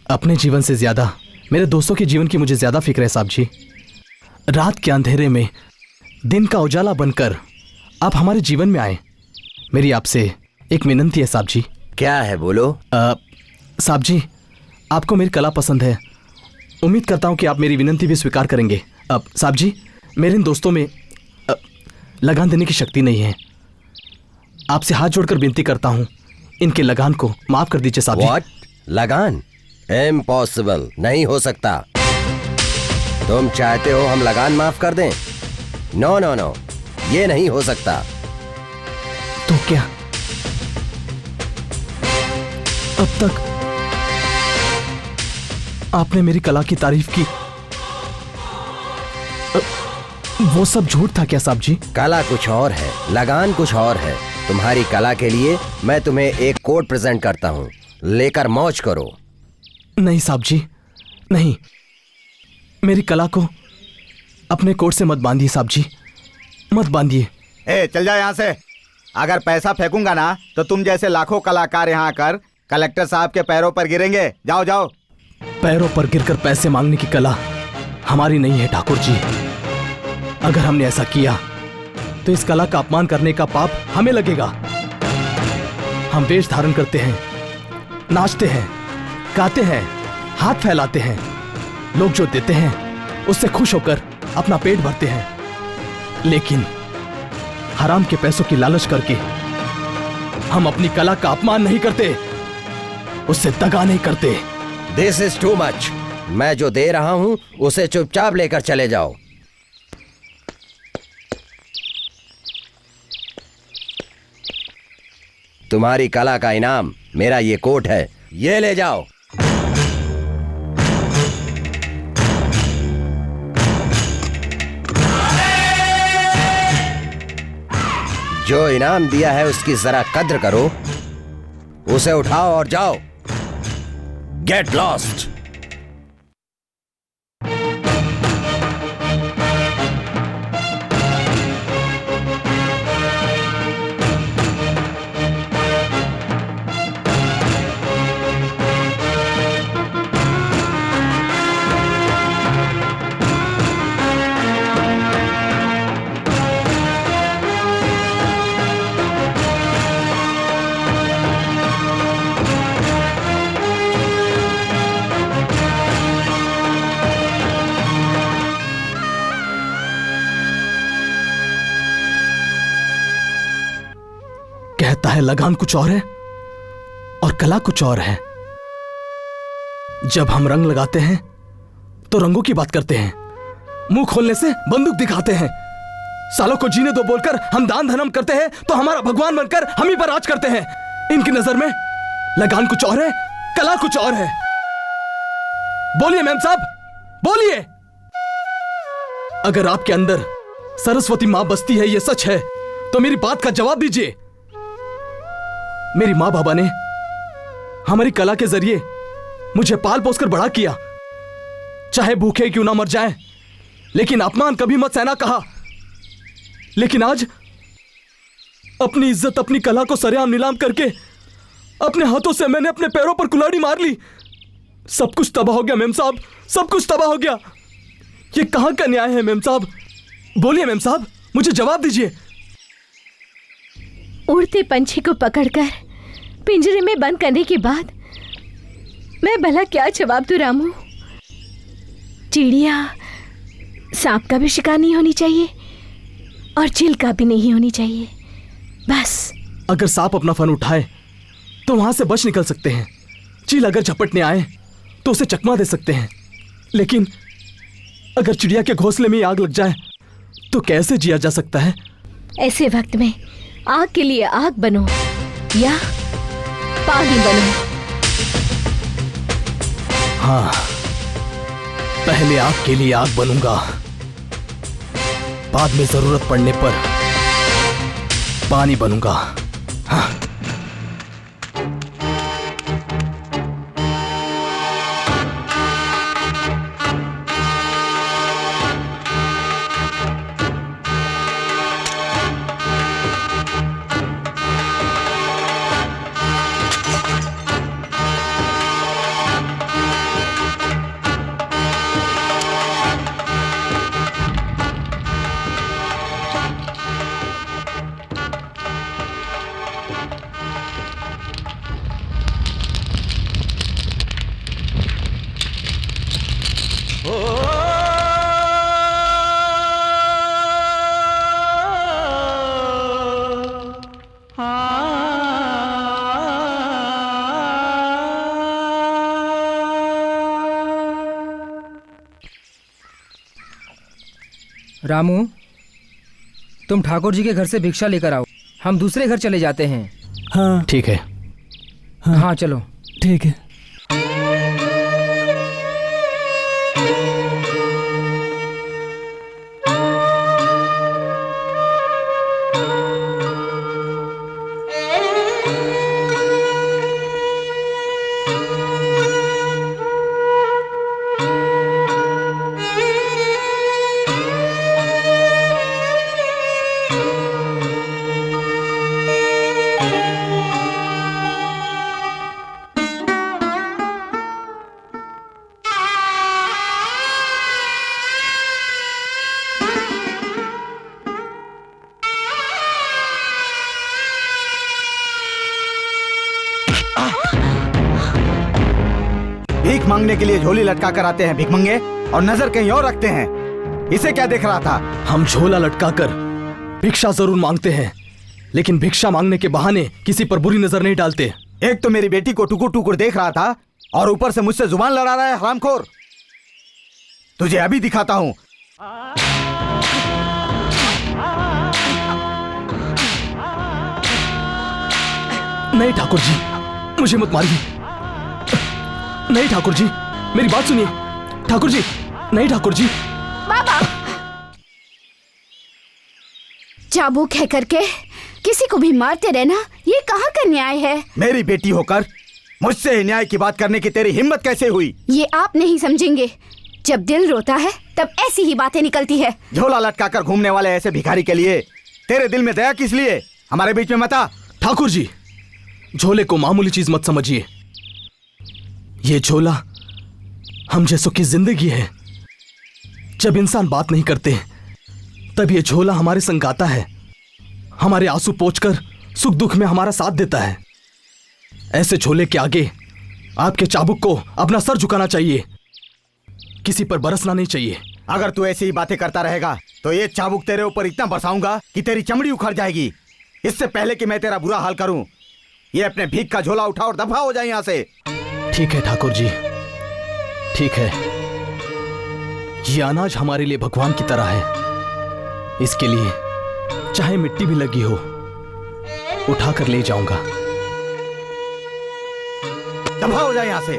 अपने जीवन से ज्यादा मेरे दोस्तों के जीवन की मुझे ज्यादा फिक्र है साहब जी। रात के अंधेरे में दिन का उजाला बनकर आप हमारे जीवन में आए। मेरी आपसे एक विनती है साहब जी। क्या है, बोलो। साहब जी, आपको मेरी कला पसंद है। उम्मीद करता हूं कि आप मेरी विनती भी स्वीकार करेंगे। साहब जी, मेरे इन दोस्तों में लगान देने की शक्ति नहीं है। आपसे हाथ जोड़कर विनती करता हूं, इनके लगान को माफ कर दीजिए साहब जी। व्हाट? लगान? इम्पॉसिबल, नहीं हो सकता। तुम चाहते हो हम लगान माफ कर दें? नो नो नो, ये नहीं हो सकता। तो क्या अब तक आपने मेरी कला की तारीफ की, वो सब झूठ था क्या साहब जी? कला कुछ और है, लगान कुछ और है। तुम्हारी कला के लिए मैं तुम्हें एक कोट प्रेजेंट करता हूँ, लेकर मौज करो। नहीं साहब जी, नहीं, मेरी कला को अपने कोट से मत बांधिए साहब जी, मत बांधिए। ए चल जा यहाँ से। अगर पैसा फेंकूंगा ना तो तुम जैसे लाखों कलाकार यहाँ आकर कलेक्टर साहब के पैरों पर गिरेंगे। जाओ जाओ। पैरों पर गिरकर पैसे मांगने की कला हमारी नहीं है ठाकुर जी। अगर हमने ऐसा किया तो इस कला का अपमान करने का पाप हमें लगेगा। हम वेश धारण करते हैं, नाचते हैं, गाते हैं, हाथ फैलाते हैं। लोग जो देते हैं उससे खुश होकर अपना पेट भरते हैं, लेकिन हराम के पैसों की लालच करके हम अपनी कला का अपमान नहीं करते, उससे दगा नहीं करते। This is too much. मैं जो दे रहा हूं उसे चुपचाप लेकर चले जाओ। तुम्हारी कला का इनाम मेरा ये कोट है, ये ले जाओ। जो इनाम दिया है उसकी जरा कद्र करो, उसे उठाओ और जाओ। Get lost. कहता है लगान कुछ और है और कला कुछ और है। जब हम रंग लगाते हैं तो रंगों की बात करते हैं, मुंह खोलने से बंदूक दिखाते हैं। सालों को जीने दो बोलकर हम दान धर्म करते हैं तो हमारा भगवान बनकर हम ही पर राज करते हैं। इनकी नजर में लगान कुछ और है, कला कुछ और है। बोलिए मैम साहब, बोलिए। अगर आपके अंदर सरस्वती मां बसती है, ये सच है, तो मेरी बात का जवाब दीजिए। मेरी मां बाबा ने हमारी कला के जरिए मुझे पाल पोसकर बड़ा किया, चाहे भूखे क्यों ना मर जाएं, लेकिन अपमान कभी मत सहना कहा। लेकिन आज अपनी इज्जत, अपनी कला को सरेआम नीलाम करके अपने हाथों से मैंने अपने पैरों पर कुल्हाड़ी मार ली। सब कुछ तबाह हो गया मेम साहब, सब कुछ तबाह हो गया। ये कहां का न्याय है मेम साहब? बोलिए मेम साहब, मुझे जवाब दीजिए। उड़ते पंछी को पकड़कर पिंजरे में बंद करने के बाद मैं भला क्या जवाब दूं रामू? चिड़िया सांप का भी शिकार नहीं होनी चाहिए और चील का भी नहीं होनी चाहिए, बस। अगर सांप अपना फन उठाए तो वहां से बच निकल सकते हैं। चील अगर झपटने आए तो उसे चकमा दे सकते हैं, लेकिन अगर चिड़िया के घोंसले में आग लग जाए तो कैसे जिया जा सकता है? ऐसे वक्त में आग के लिए आग बनो या पानी बनो। हाँ, पहले आग के लिए आग बनूंगा, बाद में जरूरत पड़ने पर पानी बनूंगा। हाँ। रामू, तुम ठाकुर जी के घर से भिक्षा लेकर आओ, हम दूसरे घर चले जाते हैं। हाँ ठीक है। हाँ चलो। ठीक है। भीख मांगने के लिए झोली लटका कर आते हैं भिखमंगे, और नजर कहीं और रखते हैं। इसे क्या देख रहा था? हम झोला लटकाकर भिक्षा जरूर मांगते हैं, लेकिन भिक्षा मांगने के बहाने किसी पर बुरी नजर नहीं डालते। एक तो मेरी बेटी को टुकुर टुकुर देख रहा था, और ऊपर से मुझसे जुबान लड़ा रहा है हरामखोर। तुझे अभी दिखाता हूँ। नहीं ठाकुर जी, मुझे मत मारिए। नहीं ठाकुर जी, मेरी बात सुनिए। ठाकुर जी, नहीं ठाकुर जी। बाबा, चाबुक है करके किसी को भी मारते रहना, ये कहाँ का न्याय है? मेरी बेटी होकर मुझसे न्याय की बात करने की तेरी हिम्मत कैसे हुई? ये आप नहीं समझेंगे। जब दिल रोता है तब ऐसी ही बातें निकलती है। झोला लटकाकर घूमने वाले ऐसे भिखारी के लिए तेरे दिल में दया किस लिए? हमारे बीच में मत आ। ठाकुर जी, झोले को मामूली चीज मत समझिए। ये झोला हम जैसों की जिंदगी है। जब इंसान बात नहीं करते तब ये झोला हमारे संग गाता है, हमारे आंसू पोंछकर सुख दुख में हमारा साथ देता है। ऐसे झोले के आगे आपके चाबुक को अपना सर झुकाना चाहिए, किसी पर बरसना नहीं चाहिए। अगर तू ऐसी ही बातें करता रहेगा तो ये चाबुक तेरे ऊपर इतना बरसाऊंगा कि तेरी चमड़ी उखड़ जाएगी। इससे पहले कि मैं तेरा बुरा हाल करूं, ये अपने भीख का झोला उठा और दफा हो जाए यहां से। ठीक है ठाकुर जी, ठीक है। ये अनाज हमारे लिए भगवान की तरह है। इसके लिए चाहे मिट्टी भी लगी हो, उठाकर ले जाऊंगा। दफा हो जाए यहां से।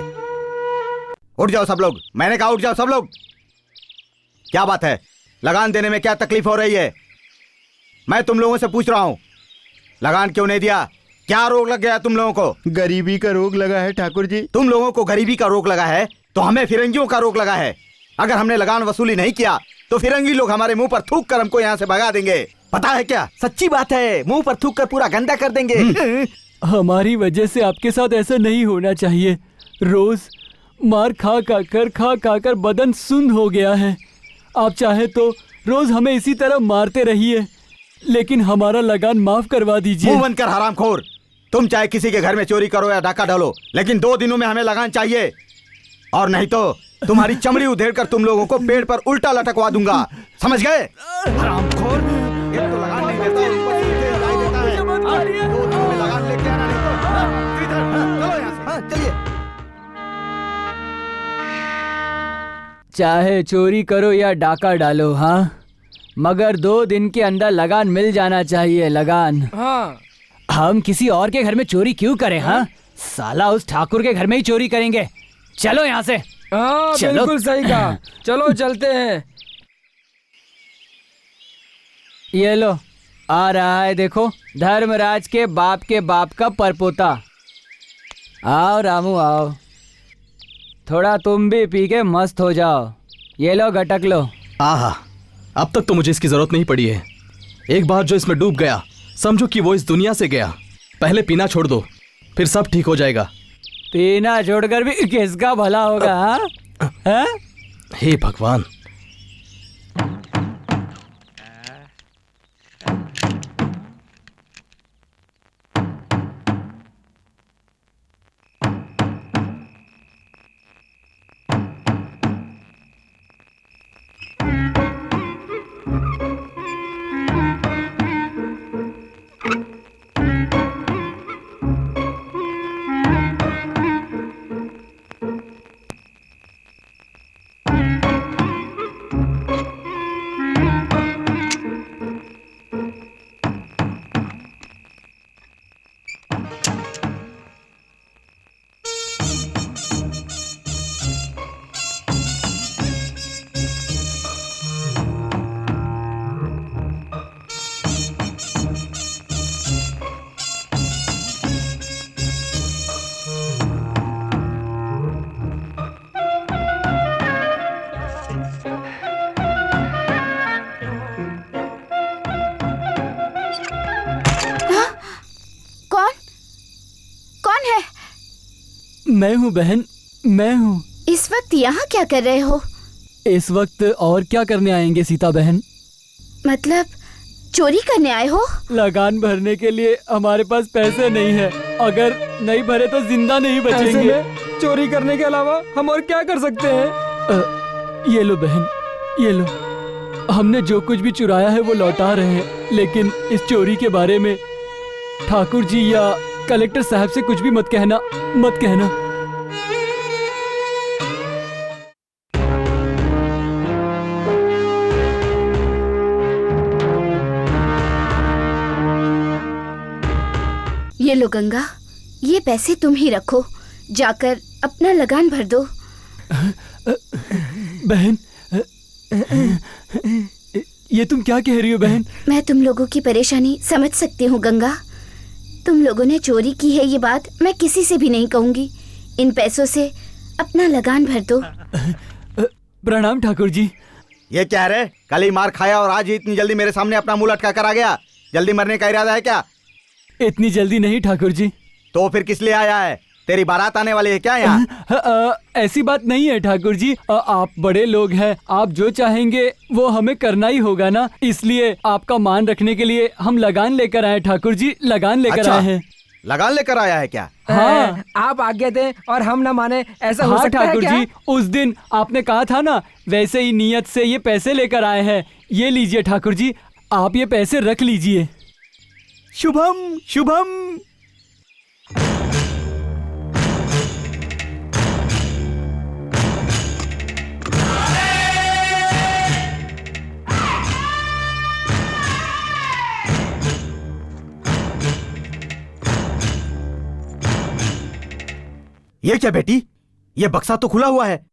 उठ जाओ सब लोग, मैंने कहा उठ जाओ सब लोग। क्या बात है? लगान देने में क्या तकलीफ हो रही है? मैं तुम लोगों से पूछ रहा हूं, लगान क्यों नहीं दिया? क्या रोग लग गया तुम लोगों को? गरीबी का रोग लगा है ठाकुर जी। तुम लोगों को गरीबी का रोग लगा है तो हमें फिरंगियों का रोग लगा है। अगर हमने लगान वसूली नहीं किया तो फिरंगी लोग हमारे मुंह पर थूक कर हमको यहाँ से भगा देंगे। पता है क्या? सच्ची बात है, मुंह पर थूक कर पूरा गंदा कर देंगे। हमारी वजह से आपके साथ ऐसा नहीं होना चाहिए। रोज मार खा कर बदन सुन्न हो गया है। आप चाहे तो रोज हमें इसी तरह मारते रहिए, लेकिन हमारा लगान माफ करवा दीजिए। मुंह बंद कर हरामखोर। तुम चाहे किसी के घर में चोरी करो या डाका डालो, लेकिन 2 दिनों में हमें लगान चाहिए, और नहीं तो तुम्हारी चमड़ी उधेड़ कर तुम लोगों को पेड़ पर उल्टा लटकवा दूंगा। समझ गए? हरामखोर, एक तो लगान नहीं देता, ऊपर से इसे हराई देता है। 2 दिनों में लगान लेके आना, नहीं तो चलो यहाँ से। हाँ, चलिए। चाहे चोरी करो या डाका डालो, हाँ, मगर 2 दिन के अंदर लगान मिल जाना चाहिए। लगान। हाँ। हम किसी और के घर में चोरी क्यों करें? हाँ, साला उस ठाकुर के घर में ही चोरी करेंगे। चलो यहाँ से। हाँ, बिल्कुल सही कहा। चलो चलते हैं। ये लो, आ रहा है, देखो, धर्मराज के बाप का परपोता। आओ रामू आओ, थोड़ा तुम भी पी के मस्त हो जाओ। ये लो, गटक लो। आहा, अब तक तो मुझे इसकी जरूरत नहीं पड़ी है। एक बार जो इसमें डूब गया, समझो कि वो इस दुनिया से गया। पहले पीना छोड़ दो, फिर सब ठीक हो जाएगा। पीना छोड़कर भी किसका भला होगा? हाँ? हे भगवान। मैं हूँ बहन, मैं हूँ। इस वक्त यहाँ क्या कर रहे हो? इस वक्त और क्या करने आएंगे सीता बहन? मतलब चोरी करने आए हो? लगान भरने के लिए हमारे पास पैसे नहीं है। अगर नहीं भरे तो जिंदा नहीं ऐसे बचेंगे। में चोरी करने के अलावा हम और क्या कर सकते हैं? ये लो बहन, ये लो। हमने जो कुछ भी चुराया है वो लौटा रहे हैं, लेकिन इस चोरी के बारे में ठाकुर जी या कलेक्टर साहब से कुछ भी मत कहना, मत कहना। ये लो गंगा, ये पैसे तुम ही रखो, जाकर अपना लगान भर दो। बहन, ये तुम क्या कह रही हो बहन? मैं तुम लोगों की परेशानी समझ सकती हूँ गंगा। तुम लोगों ने चोरी की है ये बात मैं किसी से भी नहीं कहूँगी। इन पैसों से अपना लगान भर दो। प्रणाम ठाकुर जी। ये क्या है? कल ही मार खाया और आज ही इतनी जल्दी मेरे सामने अपना मुंह लटका कर आ गया। जल्दी मरने का इरादा है क्या? इतनी जल्दी नहीं ठाकुर जी। तो फिर किस लिए आया है? तेरी बारात आने वाली है क्या यहाँ? ऐसी बात नहीं है ठाकुर जी। आप बड़े लोग हैं, आप जो चाहेंगे वो हमें करना ही होगा ना। इसलिए आपका मान रखने के लिए हम लगान लेकर आए ठाकुर जी, लगान लेकर आए हैं। लगान लेकर आया है क्या? हाँ, आप आज्ञा दें और हम न माने, ऐसा हो हाँ सकता है ठाकुर क्या? जी, उस दिन आपने कहा था ना, वैसे ही नियत से ये पैसे लेकर आए हैं। ये लीजिए ठाकुर जी, आप ये पैसे रख लीजिए। शुभम शुभम। ये क्या बेटी? ये बक्सा तो खुला हुआ है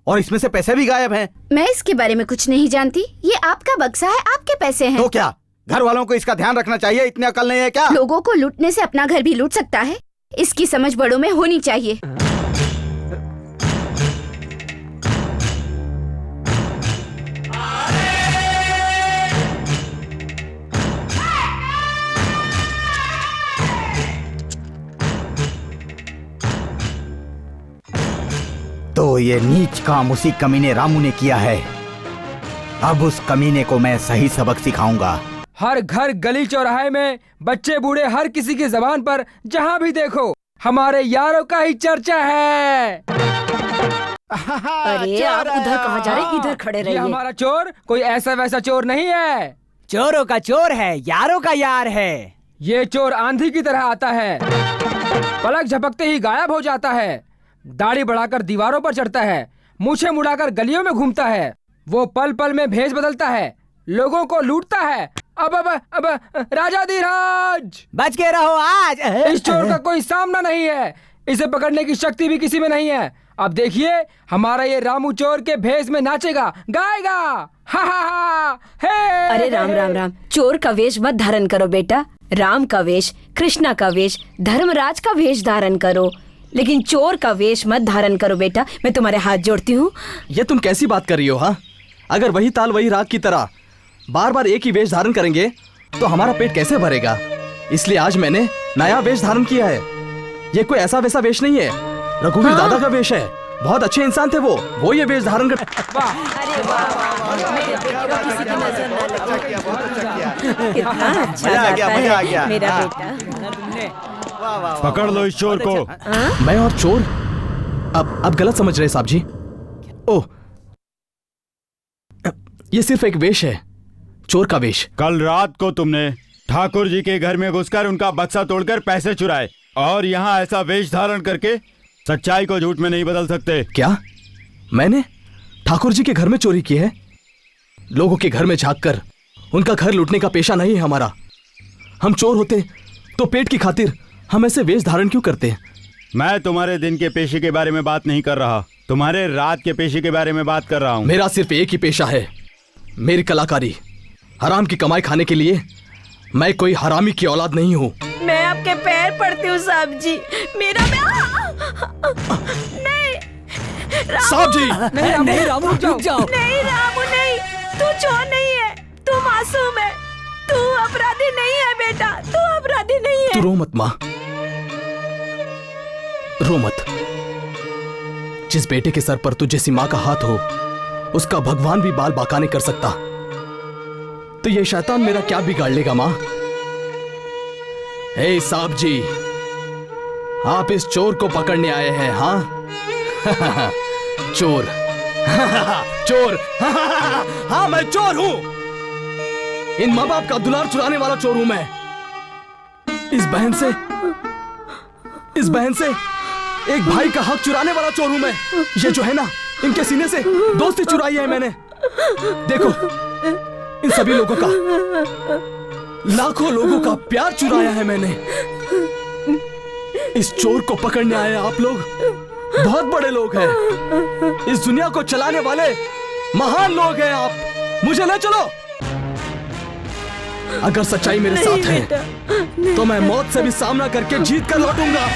और इसमें से पैसे भी गायब हैं। मैं इसके बारे में कुछ नहीं जानती। ये आपका बक्सा है, आपके पैसे हैं। तो क्या घर वालों को इसका ध्यान रखना चाहिए? इतनी अकल नहीं है क्या? लोगों को लूटने से अपना घर भी लूट सकता है, इसकी समझ बड़ों में होनी चाहिए। तो ये नीच काम उसी कमीने रामू ने किया है। अब उस कमीने को मैं सही सबक सिखाऊंगा। हर घर गली चौराहे में बच्चे बूढ़े हर किसी की जबान पर जहाँ भी देखो हमारे यारों का ही चर्चा है। अरे आप उधर कहाँ जा रहे? इधर खड़े ये रहिए। हमारा चोर कोई ऐसा वैसा चोर नहीं है। चोरों का चोर है, यारों का यार है। ये चोर आंधी की तरह आता है, पलक झपकते ही गायब हो जाता है, दाढ़ी बढ़ाकर दीवारों पर चढ़ता है, मूछें मुड़ाकर गलियों में घूमता है। वो पल पल में भेष बदलता है, लोगों को लूटता है। अब राजा धीराज, बच के रहो आज। इस चोर का कोई सामना नहीं है, इसे पकड़ने की शक्ति भी किसी में नहीं है। अब देखिए हमारा ये रामू चोर के भेष में नाचेगा, गाएगा। हा हा हा हे। अरे राम राम राम, चोर का वेश मत धारण करो बेटा। राम का वेश, कृष्णा का वेश, धर्मराज का वेश धारण करो, लेकिन चोर का वेश मत धारण करो बेटा। मैं तुम्हारे हाथ जोड़ती हूँ। ये तुम कैसी बात कर रही हो? हाँ, अगर वही ताल वही राग की तरह बार बार एक ही वेश धारण करेंगे तो हमारा पेट कैसे भरेगा? इसलिए आज मैंने नया वेश धारण किया है। ये कोई ऐसा वैसा वेश नहीं है, रघुवीर दादा का वेश है। बहुत अच्छे इंसान थे वो ये वेश धारण कर। अरे कितना अच्छा मजा आ गया, गाता मजा आ है गया। मेरा हाँ। बेटा। पकड़ लो इस चोर को। मैं और चोर? अब गलत समझ रहे साहब जी। ओह, ये सिर्फ एक वेश है, चोर का वेश। कल रात को तुमने ठाकुर जी के घर में घुसकर उनका बक्सा तोड़कर पैसे चुराए और यहाँ ऐसा वेश धारण करके सच्चाई को झूठ में नहीं बदल सकते। क्या मैंने ठाकुर जी के घर में चोरी की है? लोगों के घर में झांककर उनका घर लूटने का पेशा नहीं है हमारा। हम चोर होते तो पेट की खातिर हम ऐसे वेश धारण क्यों करते? मैं तुम्हारे दिन के पेशे के बारे में बात नहीं कर रहा, तुम्हारे रात के पेशे के बारे में बात कर रहा हूँ। मेरा सिर्फ एक ही पेशा है, मेरी कलाकारी। हराम की कमाई खाने के लिए मैं कोई हरामी की औलाद नहीं हूँ। मैं आपके पैर पड़ती हूँ साहब जी, मेरा नहीं साहब जी, नहीं रामू, रुक जाओ। नहीं रामू नहीं, तू चोर नहीं है, तू मासूम है, तू अपराधी नहीं है बेटा, तू अपराधी नहीं है। तू रो मत माँ, रो मत। जिस बेटे के सर पर तुझ जैसी मां का हाथ हो, उसका भगवान भी बाल बांका नहीं कर सकता। तो ये शैतान मेरा क्या बिगाड़ लेगा मां? हे साहब जी, आप इस चोर को पकड़ने आए हैं? हाँ चोर चोर हाँ मैं चोर हूं। इन माँ बाप का दुलार चुराने वाला चोर हूं मैं। इस बहन से एक भाई का हक चुराने वाला चोर हूं मैं। ये जो है ना, इनके सीने से दोस्ती चुराई है मैंने। देखो, इन सभी लोगों का, लाखों लोगों का प्यार चुराया है मैंने। इस चोर को पकड़ने आए आप लोग, बहुत बड़े लोग हैं। इस दुनिया को चलाने वाले महान लोग हैं आप। मुझे ले चलो। अगर सच्चाई मेरे साथ है तो मैं मौत से भी सामना करके जीत कर लौटूंगा।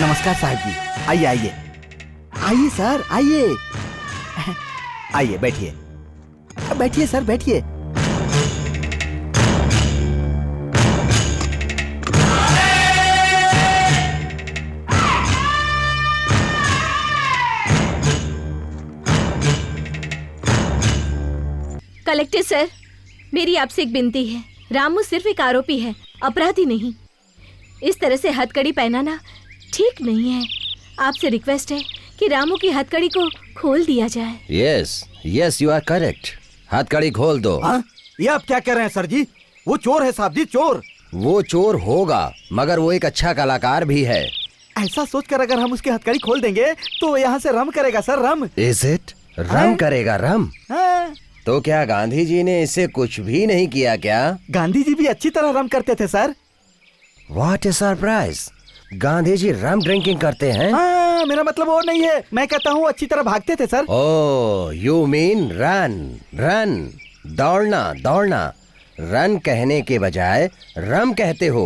नमस्कार साहब जी, आइए आइए आइए सर, आइए आइए, बैठिए बैठिए सर, बैठिए। कलेक्टर सर, मेरी आपसे एक विनती है। रामू सिर्फ एक आरोपी है, अपराधी नहीं। इस तरह से हथकड़ी पहनाना ठीक नहीं है। आपसे रिक्वेस्ट है कि रामू की हथकड़ी को खोल दिया जाए। Yes yes, you are correct. हथकड़ी खोल दो। ये आप क्या कर रहे हैं सर जी? वो चोर है साहब जी, चोर। वो चोर होगा, मगर वो एक अच्छा कलाकार भी है। ऐसा सोचकर अगर हम उसकी हथकड़ी खोल देंगे तो यहाँ से रम करेगा सर, रम। Is it? रम करेगा? रम? तो क्या गांधी जी ने इससे कुछ भी नहीं किया क्या? गांधी जी भी अच्छी तरह रम करते थे sir. What a surprise! Gandhi ji rum drinking करते हैं? मेरा मतलब वो नहीं है, मैं कहता हूँ अच्छी तरह भागते थे sir. Oh, you mean run. Run, दौड़ना दौड़ना। रन कहने के बजाय रम कहते हो।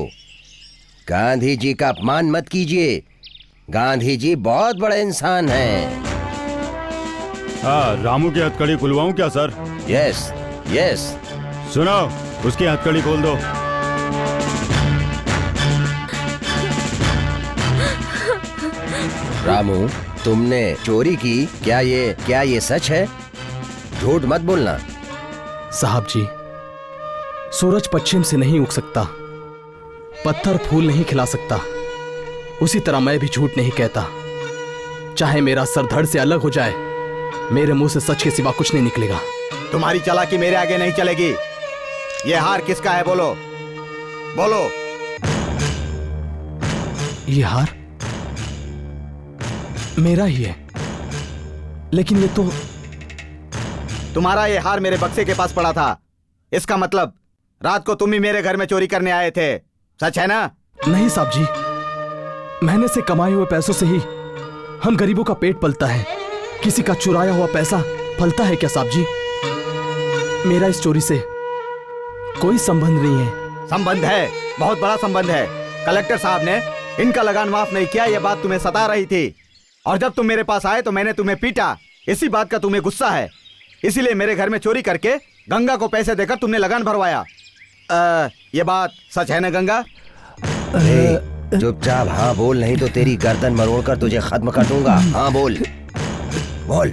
गांधी जी का अपमान मत कीजिए। गांधी जी बहुत बड़े इंसान हैं। हाँ, रामू की हथकड़ी खुलवाऊं क्या सर? Yes yes. सुनो, उसकी हथकड़ी खोल दो। रामू, तुमने चोरी की? क्या ये सच है? झूठ मत बोलना। साहब जी, सूरज पश्चिम से नहीं उग सकता, पत्थर फूल नहीं खिला सकता। उसी तरह मैं भी झूठ नहीं कहता। चाहे मेरा सर धड़ से अलग हो जाए, मेरे मुंह से सच के सिवा कुछ नहीं निकलेगा। तुम्हारी चालाकी मेरे आगे नहीं चलेगी। ये हार किसका है? बोलो बोलो। ये हार मेरा ही है, लेकिन ये तो तुम्हारा ये हार मेरे बक्से के पास पड़ा था। इसका मतलब रात को तुम ही मेरे घर में चोरी करने आए थे, सच है ना? नहीं साहब जी, मेहनत से कमाए हुए पैसों से ही हम गरीबों का पेट पलता है। किसी का चुराया हुआ पैसा फलता है क्या साहब जी? मेरा इस चोरी से कोई संबंध नहीं है। संबंध है, बहुत बड़ा संबंध है। कलेक्टर साहब ने इनका लगान माफ नहीं किया, यह बात तुम्हें सता रही थी। और जब तुम मेरे पास आए तो मैंने तुम्हें पीटा। इसी बात का तुम्हें गुस्सा है, इसीलिए मेरे घर में चोरी करके गंगा को पैसे देकर तुमने लगान भरवाया। ये बात सच है ना गंगा? चुपचाप हाँ बोल, नहीं तो तेरी गर्दन मरोड़कर तुझे खत्म कर दूंगा। हाँ बोल बोल।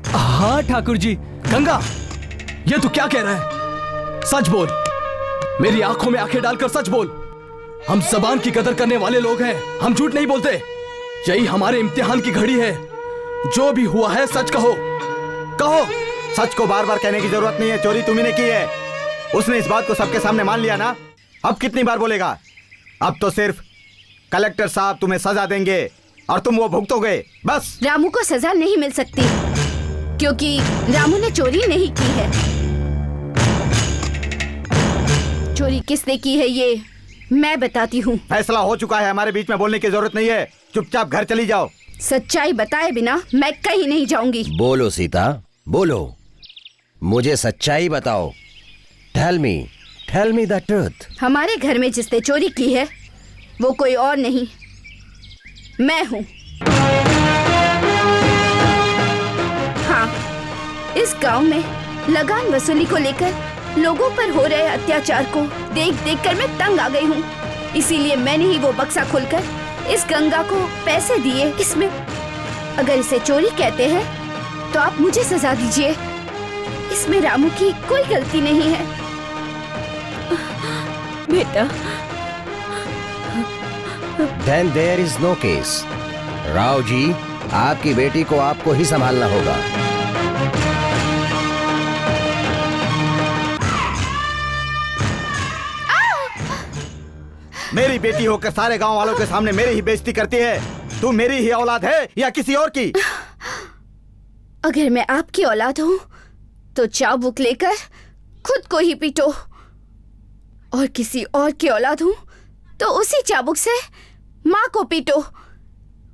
हाँ ठाकुर जी। गंगा, ये तू क्या कह रहा है? सच बोल, मेरी आंखों में आंखें डालकर सच बोल। हम जबान की कदर करने वाले लोग हैं, हम झूठ नहीं बोलते। यही हमारे इम्तिहान की घड़ी है। जो भी हुआ है सच कहो। कहो। सच को बार बार कहने की जरूरत नहीं है। चोरी तुम्ही ने की है, उसने इस बात को सबके सामने मान लिया ना। अब कितनी बार बोलेगा? अब तो सिर्फ कलेक्टर साहब तुम्हें सजा देंगे और तुम वो भुगतोगे, बस। रामू को सजा नहीं मिल सकती क्योंकि रामू ने चोरी नहीं की है। चोरी किसने की है ये मैं बताती हूँ। फैसला हो चुका है, हमारे बीच में बोलने की जरूरत नहीं है। चुपचाप घर चली जाओ। सच्चाई बताए बिना मैं कहीं नहीं जाऊंगी। बोलो सीता, बोलो, मुझे सच्चाई बताओ। Tell me the truth. हमारे घर में जिसने चोरी की है वो कोई और नहीं, मैं हूँ। हाँ, इस गांव में लगान वसूली को लेकर लोगों पर हो रहे अत्याचार को देख देख कर मैं तंग आ गई हूँ। इसीलिए मैंने ही वो बक्सा खोलकर इस गंगा को पैसे दिए। इसमें अगर इसे चोरी कहते हैं तो आप मुझे सजा दीजिए। इसमें रामू की कोई गलती नहीं है। बेटा, Then there is no case. Rao ji, आपकी बेटी को आपको ही संभालना होगा। मेरी बेटी होकर सारे गांव वालों के सामने मेरी ही बेइज्जती करती है। तू मेरी ही औलाद है या किसी और की? अगर मैं आपकी औलाद हूँ तो चाबुक लेकर खुद को ही पीटो, और किसी और की औलाद हूँ तो उसी चाबुक से माँ को पीटो।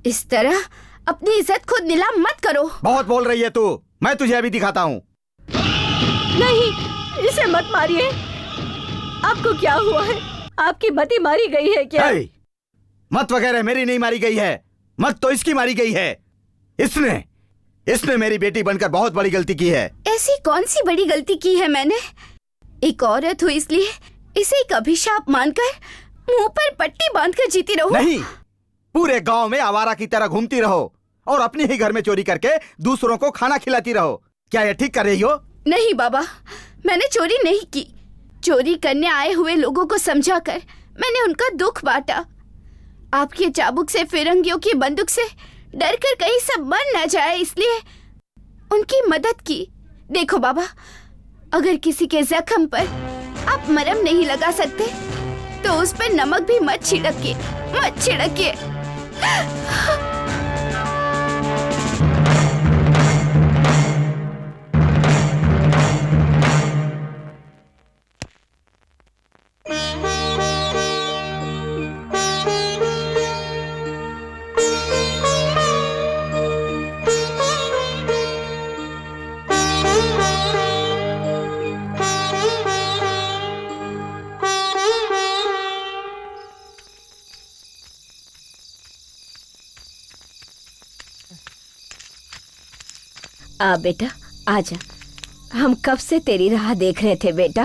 इस तरह अपनी इज्जत खुद नीलाम मत करो। बहुत बोल रही है तू, मैं तुझे अभी दिखाता हूँ। नहीं, इसे मत मारिए। आपको क्या हुआ है? आपकी मती मारी गई है क्या? मत वगैरह मेरी नहीं मारी गई है, मत तो इसकी मारी गई है। इसने मेरी बेटी बनकर बहुत बड़ी गलती की है। ऐसी कौन सी बड़ी गलती की है मैंने? एक औरत हुई इसलिए इसे एक अभिशाप मानकर मुंह पर पट्टी बांधकर जीती रहो? नहीं, पूरे गांव में आवारा की तरह घूमती रहो और अपने ही घर में चोरी करके दूसरों को खाना खिलाती रहो। क्या ये ठीक कर रही हो? नहीं बाबा, मैंने चोरी नहीं की। चोरी करने आए हुए लोगों को समझाकर मैंने उनका दुख बांटा। आपके चाबुक से, फिरंगियों की बंदूक से डर कर कहीं सब मर न जाए, इसलिए उनकी मदद की। देखो बाबा, अगर किसी के जख्म पर आप मरहम नहीं लगा सकते तो उस पर नमक भी मत छिड़किए, मत छिड़किए। बेटा, आजा। हम कब से तेरी राह देख रहे थे बेटा।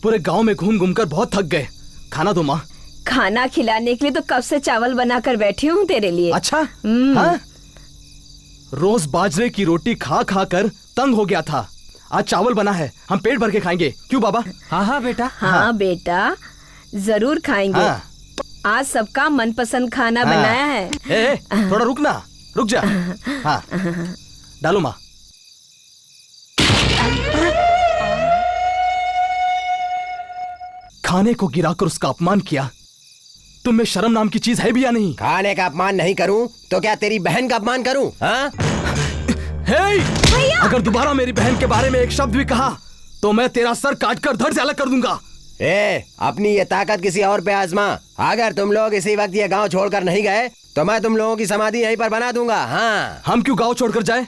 पूरे गांव में घूम घूम कर बहुत थक गए। खाना दो माँ। खाना खिलाने के लिए तो कब से चावल बनाकर बैठी हूँ तेरे लिए। अच्छा? हाँ? रोज बाजरे की रोटी खा खा कर तंग हो गया था। आज चावल बना है, हम पेट भर के खाएंगे। क्यों बाबा? हाँ हाँ बेटा। हाँ बेटा, जरूर खाएंगे। हाँ। आज सबका मनपसंद खाना बनाया है। थोड़ा रुकना, रुक जा। हाँ, डालो माँ। खाने को गिराकर उसका अपमान किया। तुम में शर्म नाम की चीज है भी या नहीं? खाने का अपमान नहीं करूं तो क्या तेरी बहन का अपमान करूं? हाँ? अगर दोबारा मेरी बहन के बारे में एक शब्द भी कहा तो मैं तेरा सर काटकर धड़ से अलग कर दूंगा। अपनी ये ताकत किसी और पे आजमा। अगर तुम लोग इसी वक्त ये गांव छोड़कर नहीं गए तो मैं तुम लोगों की समाधि यहीं पर बना दूंगा। हाँ। हम क्यों गांव छोड़कर जाए?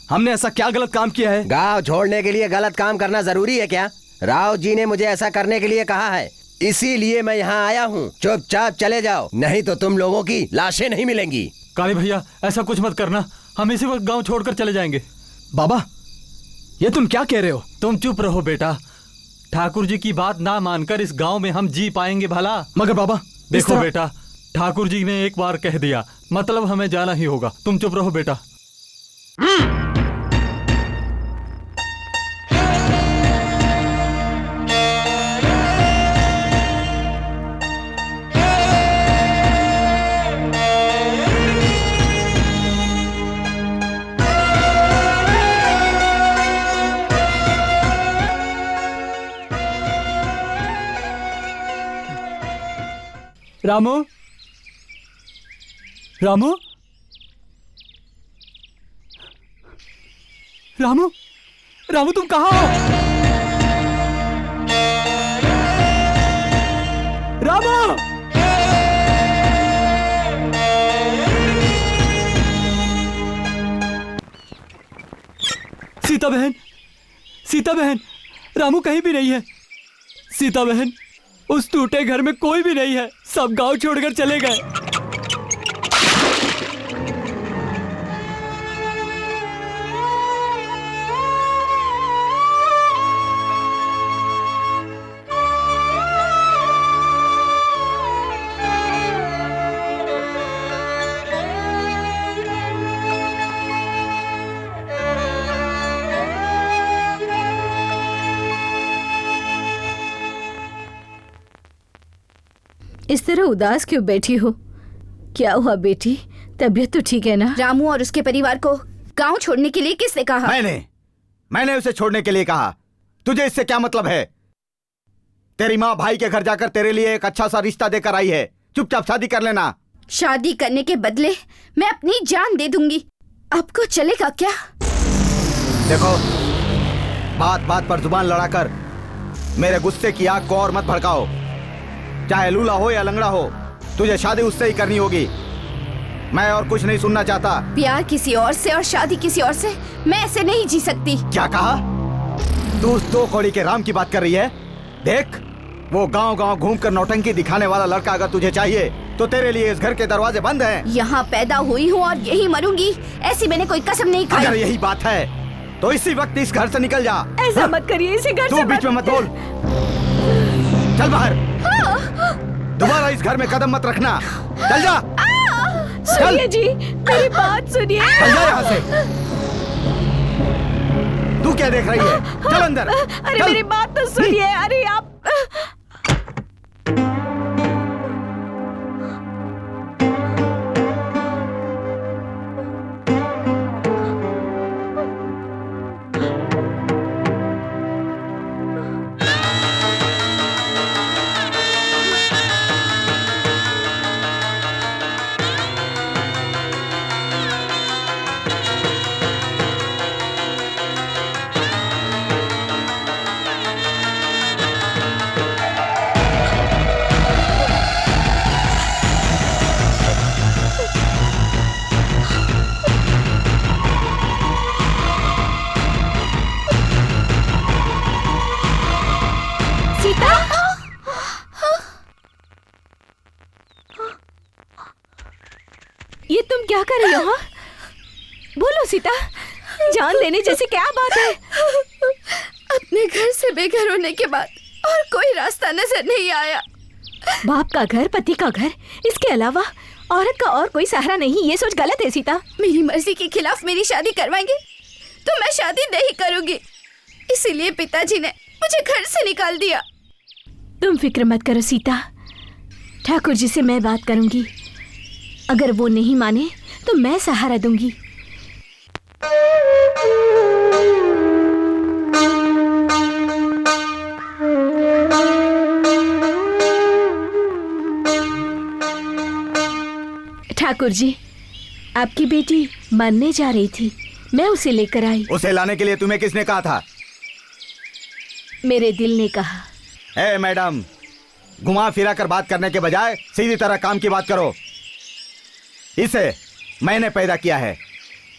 हमने ऐसा क्या गलत काम किया है? गांव छोड़ने के लिए गलत काम करना जरूरी है क्या? राव जी ने मुझे ऐसा करने के लिए कहा है, इसीलिए मैं यहाँ आया हूँ। चुपचाप चले जाओ, नहीं तो तुम लोगों की लाशें नहीं मिलेंगी। काली भैया, ऐसा कुछ मत करना, हम इसी वक्त गांव छोड़कर चले जाएंगे। बाबा, ये तुम क्या कह रहे हो? तुम चुप रहो बेटा। ठाकुर जी की बात ना मानकर इस गांव में हम जी पाएंगे भला? मगर बाबा, देखो बेटा, ठाकुर जी ने एक बार कह दिया, मतलब हमें जाना ही होगा। तुम चुप रहो बेटा। रामू, रामू, रामू, रामू, तुम कहाँ हो? रामू! सीता बहन, सीता बहन, रामू कहीं भी नहीं है। सीता बहन, उस टूटे घर में कोई भी नहीं है, सब गांव छोड़कर चले गए। इस तरह उदास क्यों बैठी हो? क्या हुआ बेटी, तबीयत तो ठीक है ना? रामू और उसके परिवार को गांव छोड़ने के लिए किसने कहा? मैंने उसे छोड़ने के लिए कहा। तुझे इससे क्या मतलब है? तेरी माँ भाई के घर जाकर तेरे लिए एक अच्छा सा रिश्ता देकर आई है, चुपचाप शादी कर लेना। शादी करने के बदले मैं अपनी जान दे दूंगी। आपको चलेगा क्या? देखो, बात बात पर जुबान लड़ाकर मेरे गुस्से की आग को और मत भड़काओ। चाहे लूला हो या लंगड़ा हो, तुझे शादी उससे ही करनी होगी। मैं और कुछ नहीं सुनना चाहता। प्यार किसी और से और शादी किसी और से, मैं ऐसे नहीं जी सकती। क्या कहा? तू उस दो कौड़ी के राम की बात कर रही है? देख, वो गांव गांव घूमकर नौटंकी दिखाने वाला लड़का अगर तुझे चाहिए तो तेरे लिए इस घर के दरवाजे बंद हैं। यहाँ पैदा हुई हूँ और यही मरूंगी, ऐसी मैंने कोई कसम नहीं खाई। अगर यही बात है तो इसी वक्त इस घर से निकल जा। ऐसा मत करिए, इसी घर से तू बीच में मत बोल। चल बाहर। दोबारा इस घर में कदम मत रखना। चल जा। सुनिए जी, मेरी बात सुनिए। चल जा यहाँ से। तू क्या देख रही है? चल अंदर। अरे चल। मेरी बात तो सुनिए। अरे आप ये तुम क्या कर रही हो? हाँ? बोलो सीता, जान देने जैसी क्या बात है? अपने घर से बेघर होने के बाद और कोई रास्ता नजर नहीं आया। बाप का घर, पति का घर, इसके अलावा औरत का और कोई सहारा नहीं। ये सोच गलत है सीता। मेरी मर्जी के खिलाफ मेरी शादी करवाएंगे तो मैं शादी नहीं करूंगी। इसीलिए पिताजी ने मुझे घर से निकाल दिया। तुम फिक्र मत करो सीता, ठाकुर जी से मैं बात करूंगी। अगर वो नहीं माने तो मैं सहारा दूंगी। ठाकुर जी, आपकी बेटी मरने जा रही थी, मैं उसे लेकर आई। उसे लाने के लिए तुम्हें किसने कहा था? मेरे दिल ने कहा। ए मैडम, घुमा फिरा कर बात करने के बजाय सीधी तरह काम की बात करो। इसे मैंने पैदा किया है,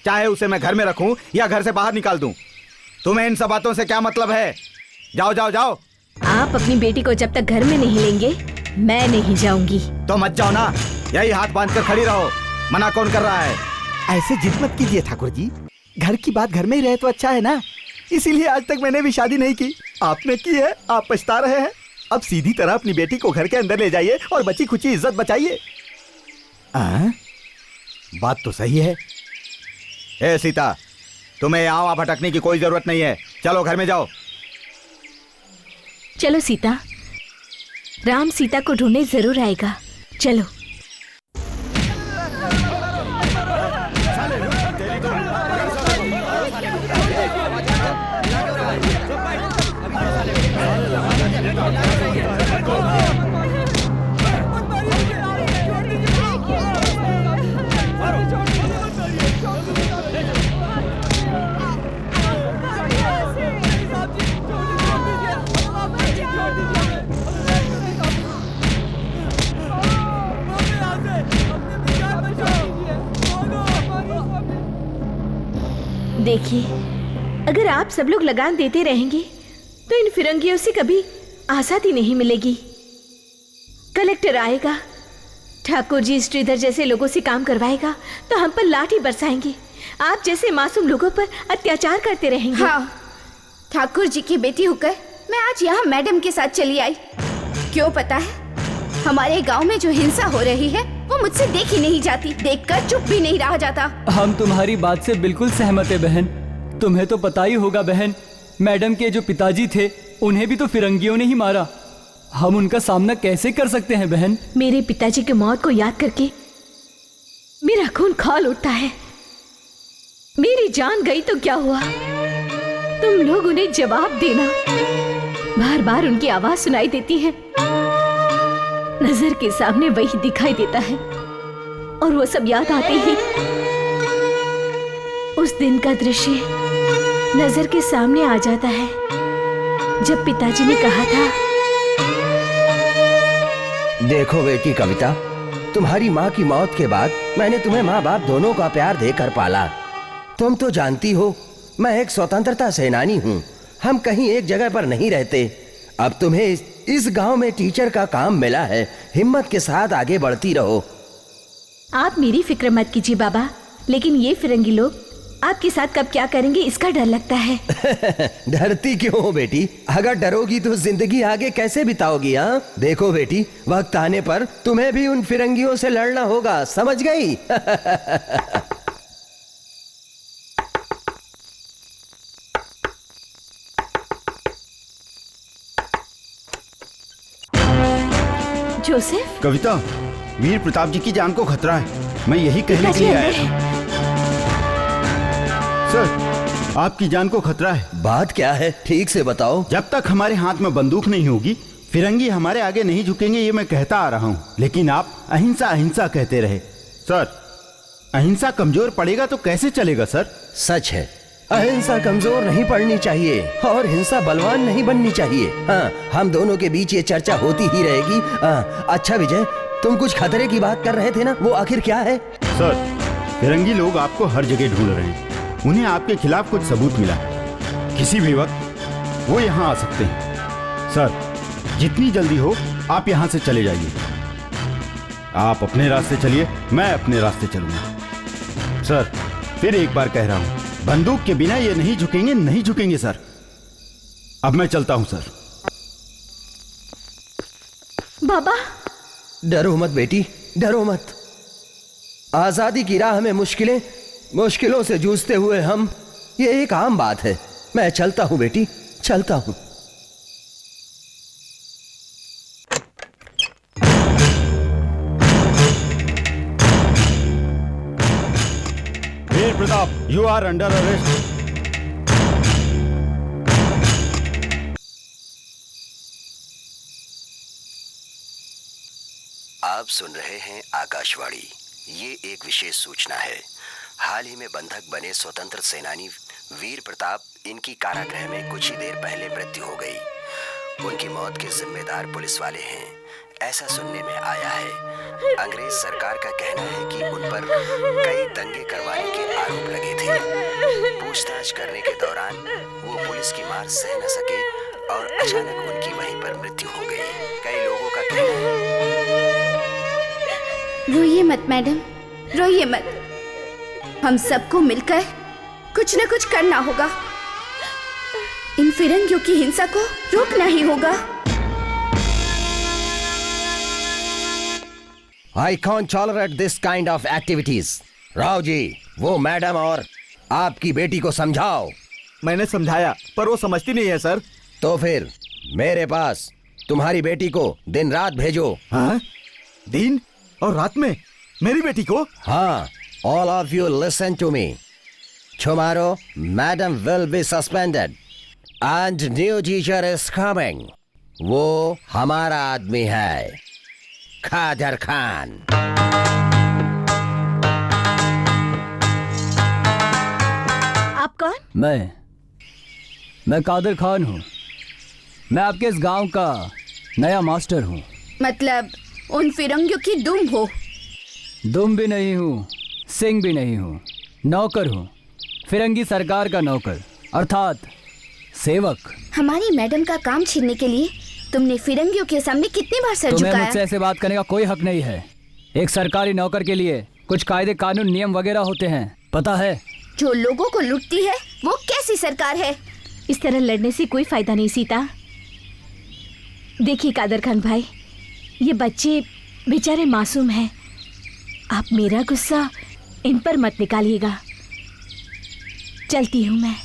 चाहे उसे मैं घर में रखूं या घर से बाहर निकाल दूं। तुम्हें इन सब बातों से क्या मतलब है? जाओ जाओ जाओ। आप अपनी बेटी को जब तक घर में नहीं लेंगे, मैं नहीं जाऊंगी। तो मत जाओ ना, यही हाथ बांध कर खड़ी रहो। मना कौन कर रहा है? ऐसे जिद मत कीजिए ठाकुर जी, घर की बात घर में ही रहे तो अच्छा है ना। इसीलिए आज तक मैंने भी शादी नहीं की। आपने की है, आप पछता रहे हैं। अब सीधी तरह अपनी बेटी को घर के अंदर ले जाइए और बची खुची इज्जत बचाइए। बात तो सही है। ए सीता, तुम्हें यहाँ वहाँ भटकने की कोई जरूरत नहीं है। चलो घर में जाओ। चलो सीता, राम सीता को ढूंढने जरूर आएगा। चलो। देखिए, अगर आप सब लोग लगान देते रहेंगे तो इन फिरंगियों से कभी आजादी नहीं मिलेगी। कलेक्टर आएगा, ठाकुर जी श्रीधर जैसे लोगों से काम करवाएगा तो हम पर लाठी बरसाएंगे। आप जैसे मासूम लोगों पर अत्याचार करते रहेंगे। हाँ, ठाकुर जी की बेटी होकर मैं आज यहाँ मैडम के साथ चली आई। क्यों पता है, हमारे गांव में जो हिंसा हो रही है वो मुझसे देखी नहीं जाती, देखकर चुप भी नहीं रहा जाता। हम तुम्हारी बात से बिल्कुल सहमत है बहन। तुम्हें तो पता ही होगा बहन, मैडम के जो पिताजी थे उन्हें भी तो फिरंगियों ने ही मारा। हम उनका सामना कैसे कर सकते हैं बहन? मेरे पिताजी की मौत को याद करके मेरा खून खौल उठता है। मेरी जान गई तो क्या हुआ, तुम लोग उन्हें जवाब देना। बार बार उनकी आवाज सुनाई देती है, नजर के सामने वही दिखाई देता है और वो सब याद आते ही उस दिन का दृश्य नजर के सामने आ जाता है जब पिताजी ने कहा था, देखो बेटी कविता, तुम्हारी माँ की मौत के बाद मैंने तुम्हें माँ बाप दोनों का प्यार देकर पाला। तुम तो जानती हो मैं एक स्वतंत्रता सेनानी हूँ। हम कहीं एक जगह पर नहीं रहते। अब तुम्हें इस गांव में टीचर का काम मिला है, हिम्मत के साथ आगे बढ़ती रहो। आप मेरी फिक्र मत कीजिए बाबा, लेकिन ये फिरंगी लोग आपके साथ कब क्या करेंगे इसका डर लगता है। डरती क्यों हो बेटी? अगर डरोगी तो जिंदगी आगे कैसे बिताओगी? हाँ, देखो बेटी, वक्त आने पर तुम्हें भी उन फिरंगियों से लड़ना होगा, समझ गई? जोसेफ, कविता, वीर प्रताप जी की जान को खतरा है, मैं यही कहने के लिए आया था। सर, आपकी जान को खतरा है। बात क्या है, ठीक से बताओ। जब तक हमारे हाथ में बंदूक नहीं होगी फिरंगी हमारे आगे नहीं झुकेंगे, ये मैं कहता आ रहा हूँ। लेकिन आप अहिंसा अहिंसा कहते रहे। सर, अहिंसा कमजोर पड़ेगा तो कैसे चलेगा सर? सच है, अहिंसा कमजोर नहीं पड़नी चाहिए और हिंसा बलवान नहीं बननी चाहिए। हाँ, हम दोनों के बीच ये चर्चा होती ही रहेगी। अच्छा विजय, तुम कुछ खतरे की बात कर रहे थे ना, वो आखिर क्या है? सर, फिरंगी लोग आपको हर जगह ढूंढ रहे हैं। उन्हें आपके खिलाफ कुछ सबूत मिला, किसी भी वक्त वो यहाँ आ सकते हैं। सर, जितनी जल्दी हो आप यहाँ से चले जाइए। आप अपने रास्ते चलिए, मैं अपने रास्ते चलूंगा। सर, फिर एक बार कह रहा हूँ, बंदूक के बिना ये नहीं झुकेंगे, नहीं झुकेंगे सर। अब मैं चलता हूँ सर। बाबा, डरो मत बेटी, डरो मत। आजादी की राह में मुश्किलों से जूझते हुए हम, ये एक आम बात है। मैं चलता हूं बेटी, चलता हूं। Veer Pratap, you are under arrest. आप सुन रहे हैं आकाशवाणी। ये एक विशेष सूचना है। हाल ही में बंधक बने स्वतंत्र सेनानी वीर प्रताप, इनकी कारागृह में कुछ ही देर पहले मृत्यु हो गई। उनकी मौत के जिम्मेदार पुलिस वाले हैं, ऐसा सुनने में आया है। अंग्रेज सरकार का कहना है कि उन पर कई दंगे करवाने के आरोप लगे थे। पूछताछ करने के दौरान वो पुलिस की मार सह न सके और अचानक उनकी वहीं पर मृत्यु हो गई। कई लोगों का कहना है। रोइए मत मैडम, रोइए मत। हम सबको मिलकर कुछ न कुछ करना होगा। इन फिरंगियों की हिंसा को रोकना ही होगा। I can't tolerate this kind of activities. Rao ji, वो मैडम और आपकी बेटी को समझाओ। मैंने समझाया पर वो समझती नहीं है सर। तो फिर मेरे पास तुम्हारी बेटी को दिन रात भेजो। हाँ? दिन और रात में मेरी बेटी को? हाँ, all of you listen to me. Tomorrow, madam will be suspended and new teacher is coming. वो हमारा आदमी है, खादर खान। आप कौन? मैं कादर खान हूँ। मैं आपके इस गांव का नया मास्टर हूँ। मतलब उन फिरंगियों की दुम हो? दुम भी नहीं हूँ, सिंह भी नहीं हूँ, नौकर हूँ। फिरंगी सरकार का नौकर अर्थात सेवक। हमारी मैडम का काम छीनने के लिए तुमने फिरंगियों के सामने कितनी बार सर तुम्हें झुकाया? मुझसे ऐसे बात करने का कोई हक नहीं है। एक सरकारी नौकर के लिए कुछ कायदे कानून नियम वगैरह होते हैं, पता है? जो लोगों को लूटती है वो कैसी सरकार है? इस तरह लड़ने से कोई फायदा नहीं सीता। देखिए कादर खान भाई, ये बच्चे बेचारे मासूम हैं। आप मेरा गुस्सा इन पर मत निकालिएगा। चलती हूँ मैं।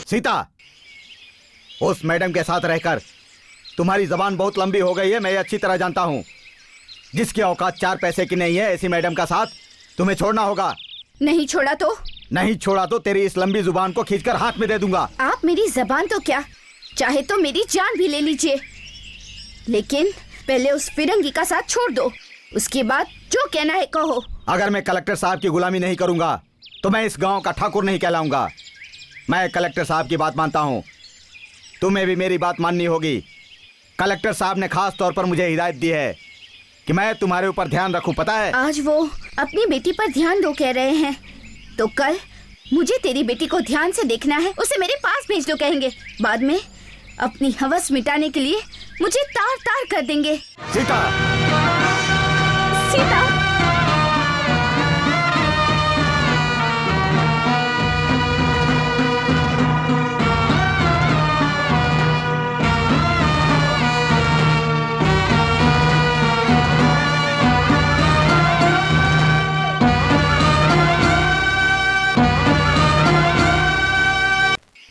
सीता, उस मैडम के साथ रहकर तुम्हारी जबान बहुत लंबी हो गई है, मैं ये अच्छी तरह जानता हूँ। जिसकी औकात 4 पैसे की नहीं है, ऐसी मैडम का साथ तुम्हें छोड़ना होगा। नहीं छोड़ा तो? नहीं छोड़ा तो तेरी इस लंबी जुबान को खींचकर हाथ में दे दूंगा। आप मेरी जबान तो क्या, चाहे तो मेरी जान भी ले लीजिए, लेकिन पहले उस फिरंगी का साथ छोड़ दो, उसके बाद जो कहना है कहो। अगर मैं कलेक्टर साहब की गुलामी नहीं करूंगा तो मैं इस गांव का ठाकुर नहीं कहलाऊंगा। मैं कलेक्टर साहब की बात मानता हूँ, तुम्हें भी मेरी बात माननी होगी। कलेक्टर साहब ने खास तौर पर मुझे हिदायत दी है कि मैं तुम्हारे ऊपर ध्यान रखूं, पता है? आज वो अपनी बेटी पर ध्यान दो कह रहे हैं, तो कल मुझे तेरी बेटी को ध्यान से देखना है, उसे मेरे पास भेज दो कहेंगे। बाद में अपनी हवस मिटाने के लिए मुझे तार तार कर देंगे। सीता! सीता!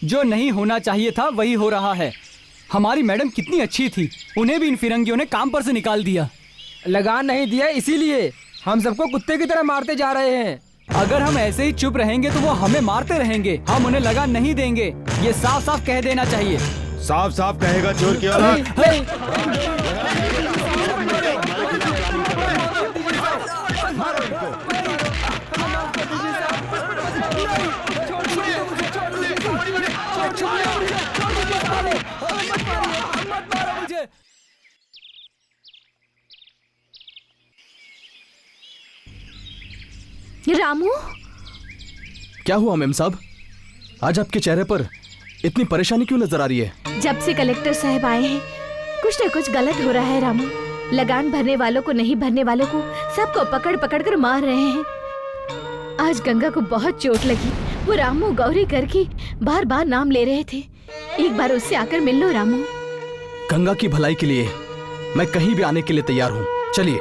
जो नहीं होना चाहिए था वही हो रहा है। हमारी मैडम कितनी अच्छी थी, उन्हें भी इन फिरंगियों ने काम पर से निकाल दिया। लगान नहीं दिया, इसीलिए हम सबको कुत्ते की तरह मारते जा रहे हैं। अगर हम ऐसे ही चुप रहेंगे तो वो हमें मारते रहेंगे, हम उन्हें लगान नहीं देंगे। ये साफ साफ कह देना चाहिए। साफ साफ कहेगा चोर की औलाद। रामू, क्या हुआ मेम साहब? आज आपके चेहरे पर इतनी परेशानी क्यों नजर आ रही है? जब से कलेक्टर साहब आए हैं कुछ न कुछ गलत हो रहा है रामू। लगान भरने वालों को, नहीं भरने वालों को, सबको पकड़ पकड़ कर मार रहे हैं। आज गंगा को बहुत चोट लगी, वो रामू गौरी करके बार बार नाम ले रहे थे। एक बार उससे आकर मिल लो रामू। गंगा की भलाई के लिए मैं कहीं भी आने के लिए तैयार हूँ, चलिए।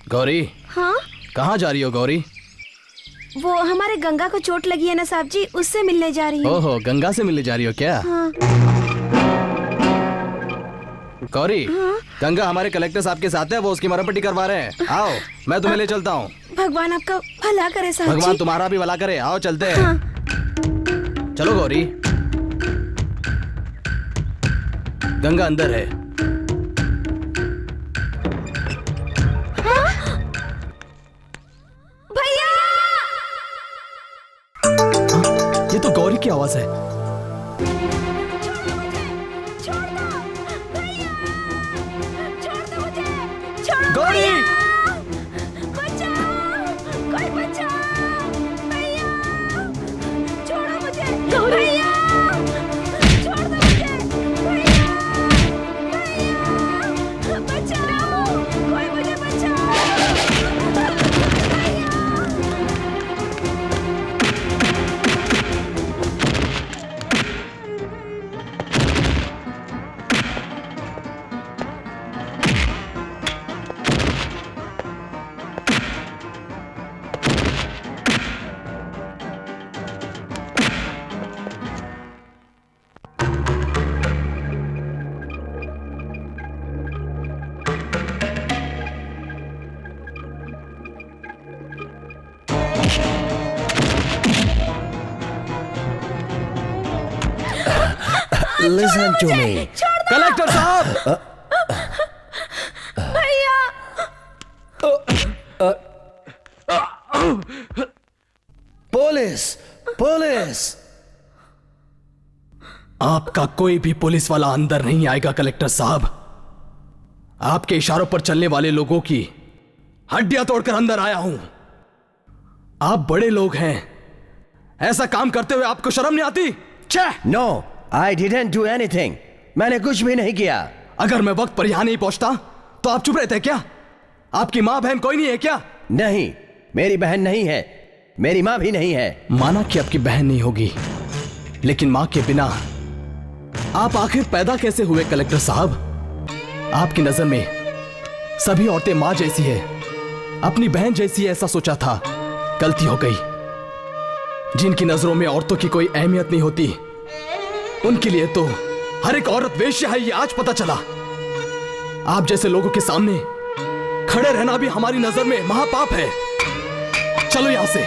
गौरी। हाँ? कहाँ जा रही हो गौरी? वो हमारे गंगा को चोट लगी है ना साहब जी, उससे मिलने जा रही हूँ। ओहो, गंगा से मिलने जा रही हो क्या? हाँ। गौरी, हाँ? गंगा हमारे कलेक्टर साहब के साथ है, वो उसकी मरम्मत करवा रहे हैं। आओ, मैं तुम्हें ले चलता हूँ। भगवान आपका भला करे साहब जी। भगवान तुम्हारा भी भला करे। आओ चलते हैं। हाँ। चलो गौरी। गंगा अंदर है। भैया! ये तो गौरी की आवाज है। गौरी! कोई बचाओ! भैया! छोड़ो मुझे! भैया! छोड़ दो मुझे! भैया! भैया! बचाओ! कोई मुझे बचाओ! भैया! Listen to me. कलेक्टर साहब, भैया। Police, police. आपका कोई भी पुलिस वाला अंदर नहीं आएगा कलेक्टर साहब। आपके इशारों पर चलने वाले लोगों की हड्डियां तोड़कर अंदर आया हूं। आप बड़े लोग हैं, ऐसा काम करते हुए आपको शर्म नहीं आती? छह! No, I didn't do anything. मैंने कुछ भी नहीं किया। अगर मैं वक्त पर यहां नहीं पहुंचता तो आप चुप रहते क्या? आपकी माँ बहन कोई नहीं है क्या? नहीं, मेरी बहन नहीं है, मेरी माँ भी नहीं है। माना कि आपकी बहन नहीं होगी, लेकिन माँ के बिना आप आखिर पैदा कैसे हुए कलेक्टर साहब? आपकी नजर में सभी औरतें माँ जैसी है, अपनी बहन जैसी है, ऐसा सोचा था। गलती हो गई। जिनकी नजरों में औरतों की कोई अहमियत नहीं होती, उनके लिए तो हर एक औरत वेश्या है, ये आज पता चला। आप जैसे लोगों के सामने खड़े रहना भी हमारी नजर में महापाप है। चलो यहां से।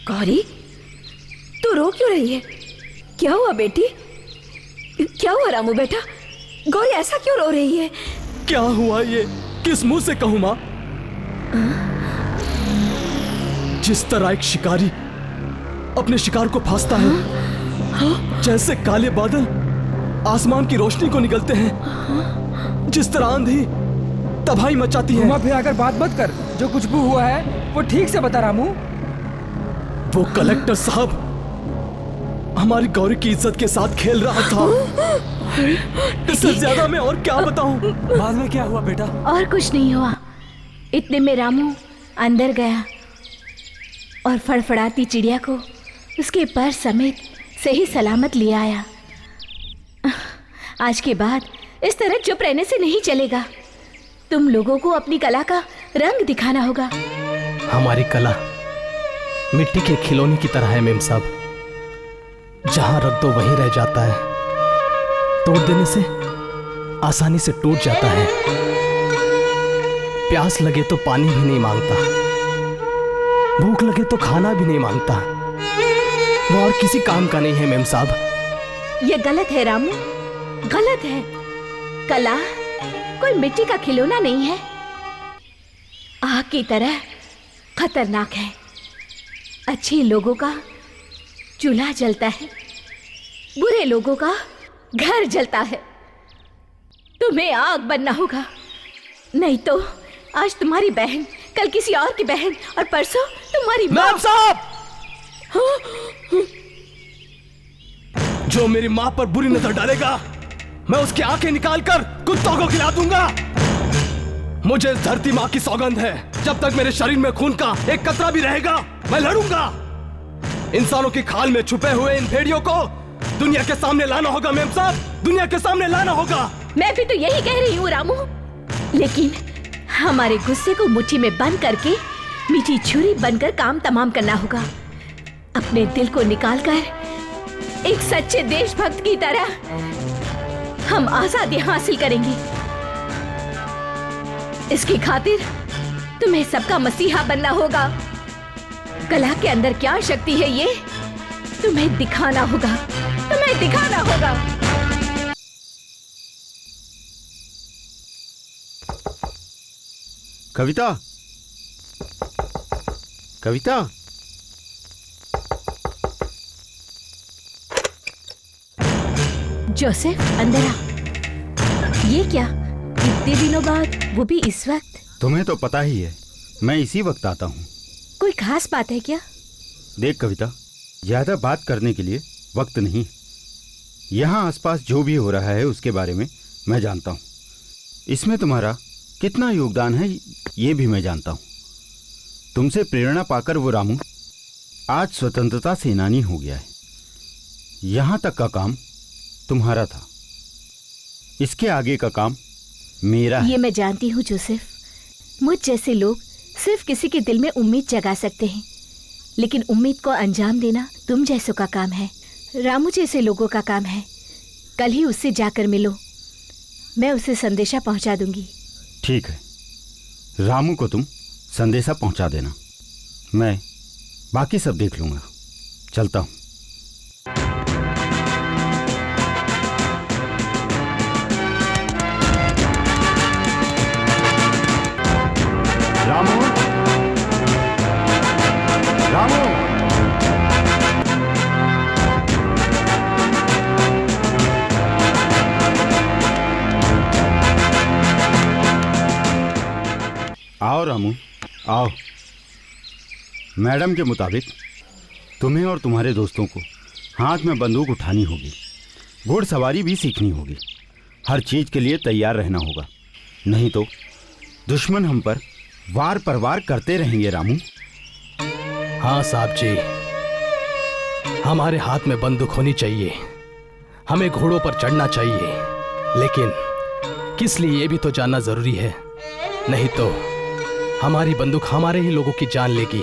गौरी, तू रो क्यों रही है? क्या हुआ बेटी? क्या हुआ रामू बेटा? गौरी ऐसा क्यों रो रही है? क्या हुआ ये किस मुंह से कहूं मां? जिस तरह एक शिकारी अपने शिकार को फांसता है, जैसे काले बादल आसमान की रोशनी को निगलते हैं, जिस तरह आंधी तबाही मचाती है। घुमा फिरा कर बात मत कर। जो कुछ भी हुआ है वो ठीक से बता रामू। वो कलेक्टर साहब हमारी गौरी की इज्जत के साथ खेल रहा था। इससे ज्यादा मैं और क्या बताऊं? बाद में क्या हुआ बेटा? और कुछ नहीं हुआ। इतने में रामू अंदर गया और फड़फड़ाती चिड़िया को उसके पर समेत सही सलामत ले आया। आज के बाद इस तरह चुप रहने से नहीं चलेगा। तुम लोगों को अपनी कला का रंग दिखाना होगा। हमारी कला मिट्टी के खिलौने की तरह है मेम साहब, जहां रख दो वहीं रह जाता है, तोड़ देने से आसानी से टूट जाता है। प्यास लगे तो पानी भी नहीं मांगता, भूख लगे तो खाना भी नहीं मांगता। वो और किसी काम का नहीं है मेम साहब। ये गलत है रामू, गलत है। कला कोई मिट्टी का खिलौना नहीं है, आग की तरह खतरनाक है। अच्छे लोगों का चूल्हा जलता है, बुरे लोगों का घर जलता है। तुम्हें आग बनना होगा, नहीं तो आज तुम्हारी बहन, कल किसी और की बहन और परसों तुम्हारी माँ। मैम साहब, जो मेरी माँ पर बुरी नजर डालेगा मैं उसकी आंखें निकालकर कुत्तों को खिला दूंगा। मुझे इस धरती माँ की सौगंध है, जब तक मेरे शरीर में खून का एक कतरा भी रहेगा मैं लड़ूंगा। इंसानों की खाल में छुपे हुए इन भेड़ियों को दुनिया के सामने लाना होगा मेम साहब, दुनिया के सामने लाना होगा। मैं भी तो यही कह रही हूँ रामू, लेकिन हमारे गुस्से को मुट्ठी में बंद करके मीठी छुरी बनकर काम तमाम करना होगा। अपने दिल को निकालकर एक सच्चे देशभक्त की तरह हम आजादी हासिल करेंगे। इसकी खातिर तुम्हें सबका मसीहा बनना होगा। कला के अंदर क्या शक्ति है ये तुम्हें दिखाना होगा, तुम्हें दिखाना होगा। कविता, कविता, जोसेफ अंदर आ। ये क्या, इतने दिनों बाद, वो भी इस वक्त? तुम्हें तो पता ही है मैं इसी वक्त आता हूँ। कोई खास बात है क्या? देख कविता, ज्यादा बात करने के लिए वक्त नहीं। यहाँ आसपास जो भी हो रहा है उसके बारे में मैं जानता हूँ। इसमें तुम्हारा कितना योगदान है ये भी मैं जानता हूँ। तुमसे प्रेरणा पाकर वो रामू आज स्वतंत्रता सेनानी हो गया है। यहाँ तक का काम तुम्हारा था, इसके आगे का काम मेरा है। ये मैं जानती हूँ जोसेफ, मुझ जैसे लोग सिर्फ किसी के दिल में उम्मीद जगा सकते हैं, लेकिन उम्मीद को अंजाम देना तुम जैसों का काम है। रामू जैसे लोगों का काम है। कल ही उससे जाकर मिलो, मैं उसे संदेशा पहुंचा दूंगी। ठीक है, रामू को तुम संदेशा पहुंचा देना, मैं बाकी सब देख लूंगा। चलता हूं। रामू, रामू, आओ रामू, आओ। मैडम के मुताबिक तुम्हें और तुम्हारे दोस्तों को हाथ में बंदूक उठानी होगी, घुड़सवारी भी सीखनी होगी, हर चीज के लिए तैयार रहना होगा, नहीं तो दुश्मन हम पर वार पर वार करते रहेंगे। रामू। हाँ साहब जी, हमारे हाथ में बंदूक होनी चाहिए, हमें घोड़ों पर चढ़ना चाहिए, लेकिन किस लिए ये भी तो जानना जरूरी है, नहीं तो हमारी बंदूक हमारे ही लोगों की जान लेगी,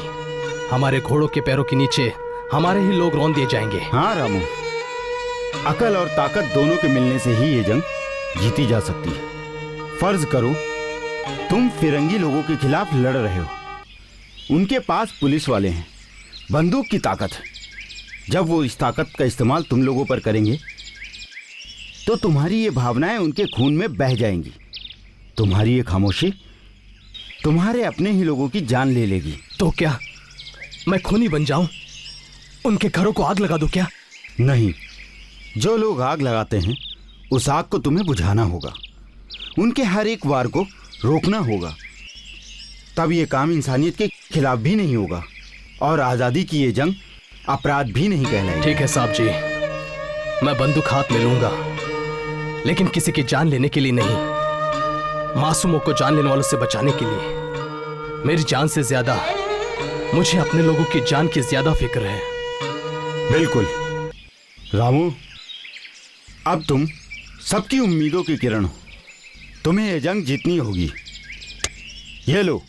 हमारे घोड़ों के पैरों के नीचे हमारे ही लोग रौंद दिए जाएंगे। हाँ रामू, अकल और ताकत दोनों के मिलने से ही ये जंग जीती जा सकती है। फर्ज करो तुम फिरंगी लोगों के खिलाफ लड़ रहे हो, उनके पास पुलिस वाले हैं, बंदूक की ताकत है। जब वो इस ताकत का इस्तेमाल तुम लोगों पर करेंगे तो तुम्हारी ये भावनाएं उनके खून में बह जाएंगी, तुम्हारी ये खामोशी तुम्हारे अपने ही लोगों की जान ले लेगी। तो क्या मैं खूनी बन जाऊं, उनके घरों को आग लगा दूं क्या? नहीं, जो लोग आग लगाते हैं उस आग को तुम्हें बुझाना होगा, उनके हर एक वार को रोकना होगा, तब ये काम इंसानियत के खिलाफ भी नहीं होगा और आज़ादी की ये जंग अपराध भी नहीं कहलाएगी। ठीक है साहब जी, मैं बंदूक हाथ में लूंगा, लेकिन किसी की जान लेने के लिए नहीं, मासूमों को जान लेने वालों से बचाने के लिए। मेरी जान से ज्यादा मुझे अपने लोगों की जान की ज्यादा फिक्र है। बिल्कुल रामू, अब तुम सबकी उम्मीदों की किरण हो, तुम्हें यह जंग जीतनी होगी। ये लो।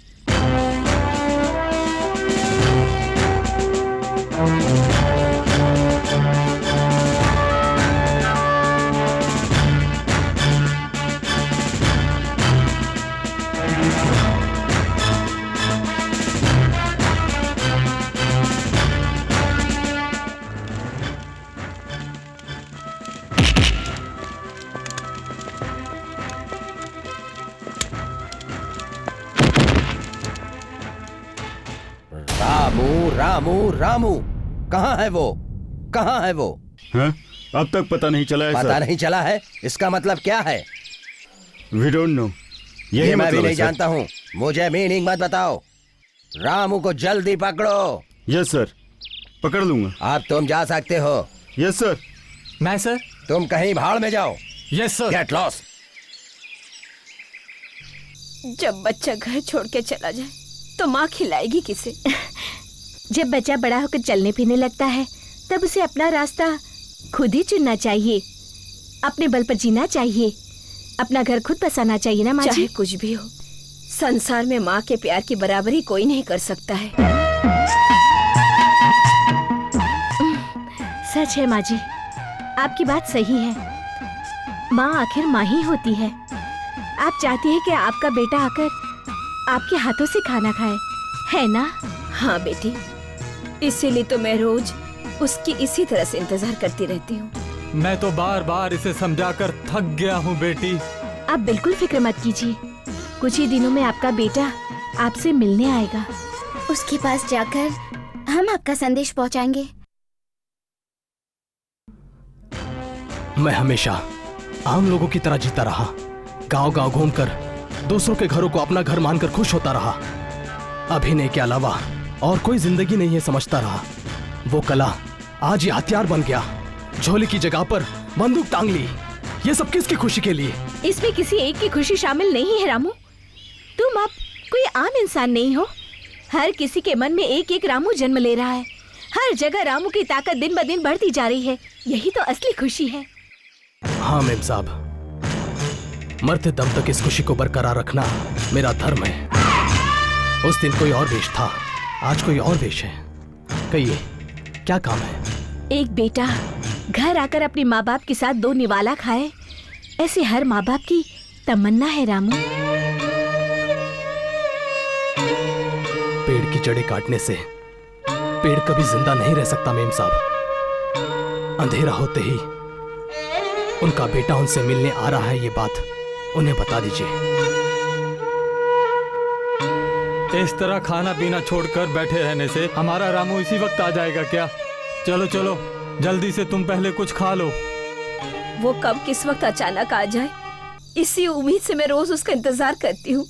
रामू, रामू, कहाँ है वो? कहाँ है वो? हाँ? अब तक पता नहीं चला है। पता नहीं चला है? इसका मतलब क्या है? We don't know। ये मैं भी नहीं जानता हूँ, मुझे मीनिंग मत बताओ। रामू को जल्दी पकड़ो। यस सर, पकड़ लूंगा। अब तुम जा सकते हो। Yes sir. मैं सर? तुम कहीं भाड़ में जाओ। Yes sir. Get lost. जब बच्चा घर छोड़ के चला जाए तो माँ खिलाएगी किसे? जब बच्चा बड़ा होकर चलने फिरने लगता है तब उसे अपना रास्ता खुद ही चुनना चाहिए, अपने बल पर जीना चाहिए, अपना घर खुद बसाना चाहिए ना माँ जी? चाहे कुछ भी हो, संसार में माँ के प्यार की बराबरी कोई नहीं कर सकता है। सच है माँ जी, आपकी बात सही है। माँ आखिर माँ ही होती है। आप चाहती हैं कि आपका बेटा आकर आपके हाथों से खाना खाए, है ना? हाँ बेटी, इसीलिए तो मैं रोज उसकी इसी तरह से इंतजार करती रहती हूँ। मैं तो बार बार इसे समझाकर थक गया हूँ बेटी। आप बिल्कुल फिक्र मत कीजिए, कुछ ही दिनों में आपका बेटा आपसे मिलने आएगा। उसके पास जाकर हम आपका संदेश पहुंचाएंगे। मैं हमेशा आम लोगों की तरह जीता रहा, गांव-गांव घूमकर दूसरों के घरों को अपना घर मानकर खुश होता रहा। अभिनय के अलावा और कोई जिंदगी नहीं है समझता रहा। वो कला आज ये हथियार बन गया, झोली की जगह पर बंदूक टांग ली। ये सब किसकी खुशी के लिए? इसमें किसी एक की खुशी शामिल नहीं है रामू। तुम अब कोई आम इंसान नहीं हो, हर किसी के मन में एक एक रामू जन्म ले रहा है। हर जगह रामू की ताकत दिन ब दिन बढ़ती जा रही है, यही तो असली खुशी है। हाँ मेम साहब, मरते दम तक इस खुशी को बरकरार रखना मेरा धर्म है। उस दिन कोई और वेश था, आज कोई और वेश है। कहिए क्या काम है? एक बेटा घर आकर अपनी माँ बाप के साथ 2 निवाला खाए, ऐसी हर माँ बाप की तमन्ना है रामू। पेड़ की जड़ें काटने से पेड़ कभी जिंदा नहीं रह सकता मेम साहब। अंधेरा होते ही उनका बेटा उनसे मिलने आ रहा है, ये बात उन्हें बता दीजिए। इस तरह खाना पीना छोड़कर बैठे रहने से हमारा रामू इसी वक्त आ जाएगा क्या? चलो चलो जल्दी से, तुम पहले कुछ खा लो। वो कब किस वक्त अचानक आ जाए, इसी उम्मीद से मैं रोज उसका इंतजार करती हूँ।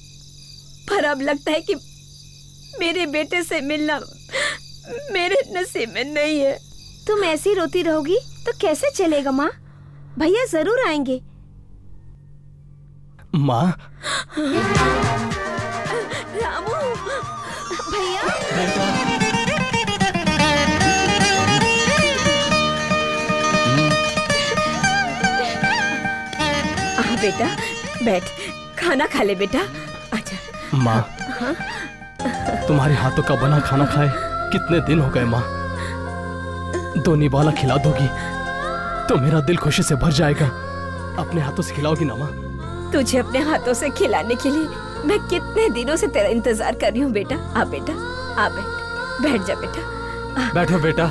पर अब लगता है कि मेरे बेटे से मिलना मेरे नसीब में नहीं है। तुम ऐसी रोती रहोगी तो कैसे चलेगा माँ? भैया जरूर आएंगे। माँ, रामू भैया बेटा बैठ, खाना खा ले बेटा। आजा। माँ, तुम्हारे हाथों का बना खाना खाए कितने दिन हो गए माँ। 2 निवाला खिला दोगी तो मेरा दिल खुशी से भर जाएगा। अपने हाथों से खिलाओगी ना माँ? तुझे अपने हाथों से खिलाने के लिए मैं कितने दिनों से तेरा इंतजार कर रही हूँ बेटा। आ बेटा, आ बैठ जा बेटा। बैठो बेटा।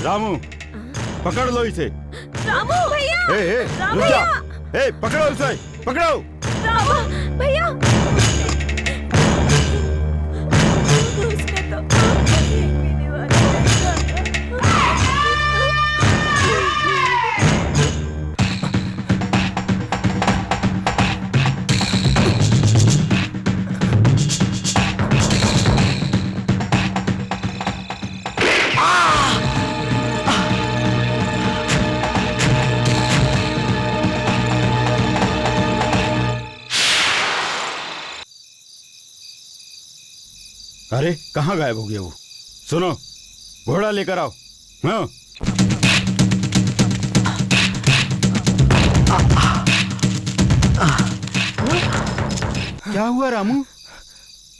रामू, पकड़ लो इसे। रामू भैया, रुक जा। पकड़ो इसे, पकड़ो। रामू भैया, उसने तो पीने वाला अरे कहाँ गायब हो गया वो? सुनो, घोड़ा लेकर आओ। हाँ। क्या हुआ रामू?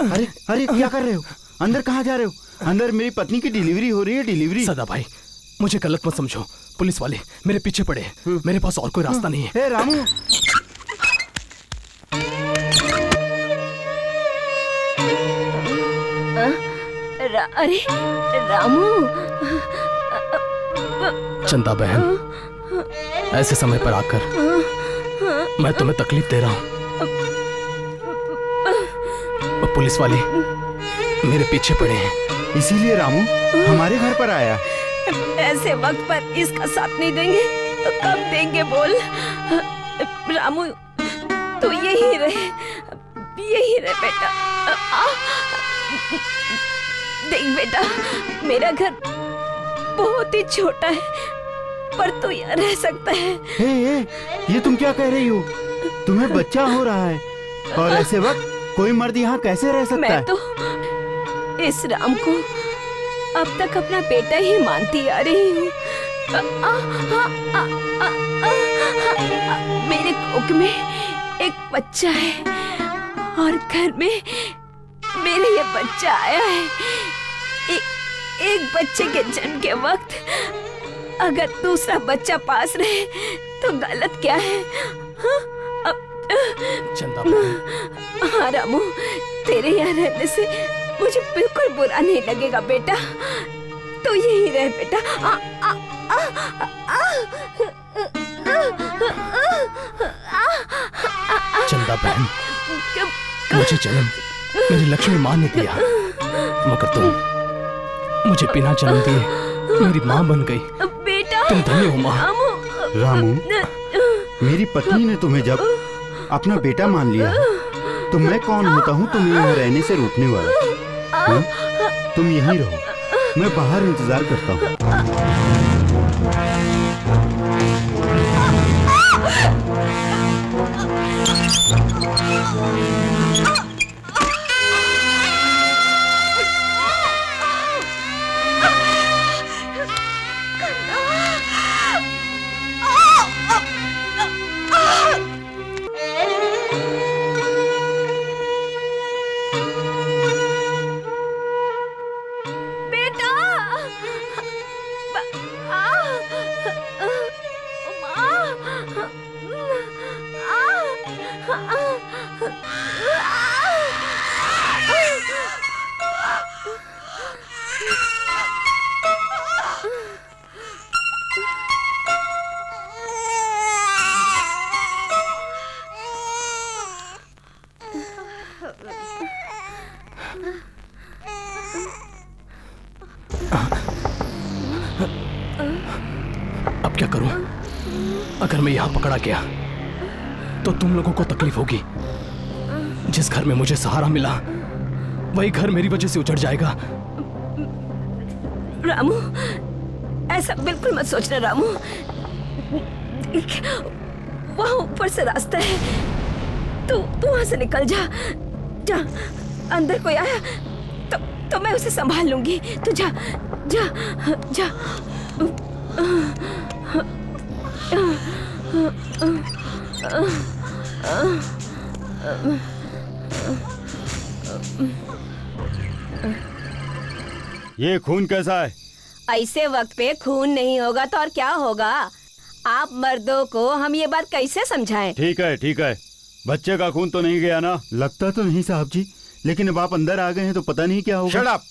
अरे अरे क्या कर रहे हो? अंदर कहाँ जा रहे हो? अंदर मेरी पत्नी की डिलीवरी हो रही है। डिलीवरी। सदा भाई, मुझे गलत मत समझो। पुलिस वाले मेरे पीछे पड़े हैं। मेरे पास और कोई रास्ता नहीं है। रामू, अरे रामू। चंदा बहन, ऐसे समय पर आकर मैं तुम्हें तकलीफ दे रहा हूँ। पुलिस वाले मेरे पीछे पड़े हैं। इसीलिए रामू हमारे घर पर आया। ऐसे वक्त पर इसका साथ नहीं देंगे तो कब देंगे बोल? रामू तू यही रहे बेटा। देख बेटा, मेरा घर बहुत ही छोटा है पर तू यहाँ रह सकता है। ये तुम क्या कह रही हो? तुम्हें बच्चा हो रहा है और ऐसे वक्त कोई मर्द यहाँ कैसे रह सकता है? मैं तो इस राम को अब तक अपना बेटा ही मानती आ रही हूँ। मेरे कोख में एक बच्चा है और घर में मेरे ये बच्चा आया है। एक बच्चे के जन्म के वक्त अगर दूसरा बच्चा पास रहे तो गलत क्या है? चंदा, हाँ रामू, तेरे यहाँ रहने से मुझे बिल्कुल बुरा नहीं लगेगा बेटा। तो यही रह बेटा। चंदा बहन, मुझे जन्म मेरी लक्ष्मी माँ ने दिया, मगर तुम मुझे बिना जन्म दिए मेरी माँ बन गई। बेटा तुम धन्य हो माँ। रामू, मेरी पत्नी ने तुम्हें जब अपना बेटा मान लिया तो मैं कौन होता हूँ तुम्हें यहाँ रहने से रोकने वाला? तुम यहीं रहो, मैं बाहर इंतजार करता हूँ। बेटा अब क्या करूं? अगर मैं यहां पकड़ा गया तो तुम लोगों को तकलीफ होगी। जिस घर में मुझे सहारा मिला वही घर मेरी वजह से उजड़ जाएगा। रामू, ऐसा बिल्कुल मत सोचना रामू। वहां ऊपर से रास्ता है, तू वहां से निकल जा। जा, अंदर कोई आया तो मैं उसे संभाल लूंगी। तू जा जा जा। ये खून कैसा है? ऐसे वक्त पे खून नहीं होगा तो और क्या होगा? आप मर्दों को हम ये बात कैसे समझाएं? ठीक है ठीक है, बच्चे का खून तो नहीं गया ना? लगता तो नहीं साहब जी, लेकिन अब आप अंदर आ गए हैं तो पता नहीं क्या होगा। Shut up!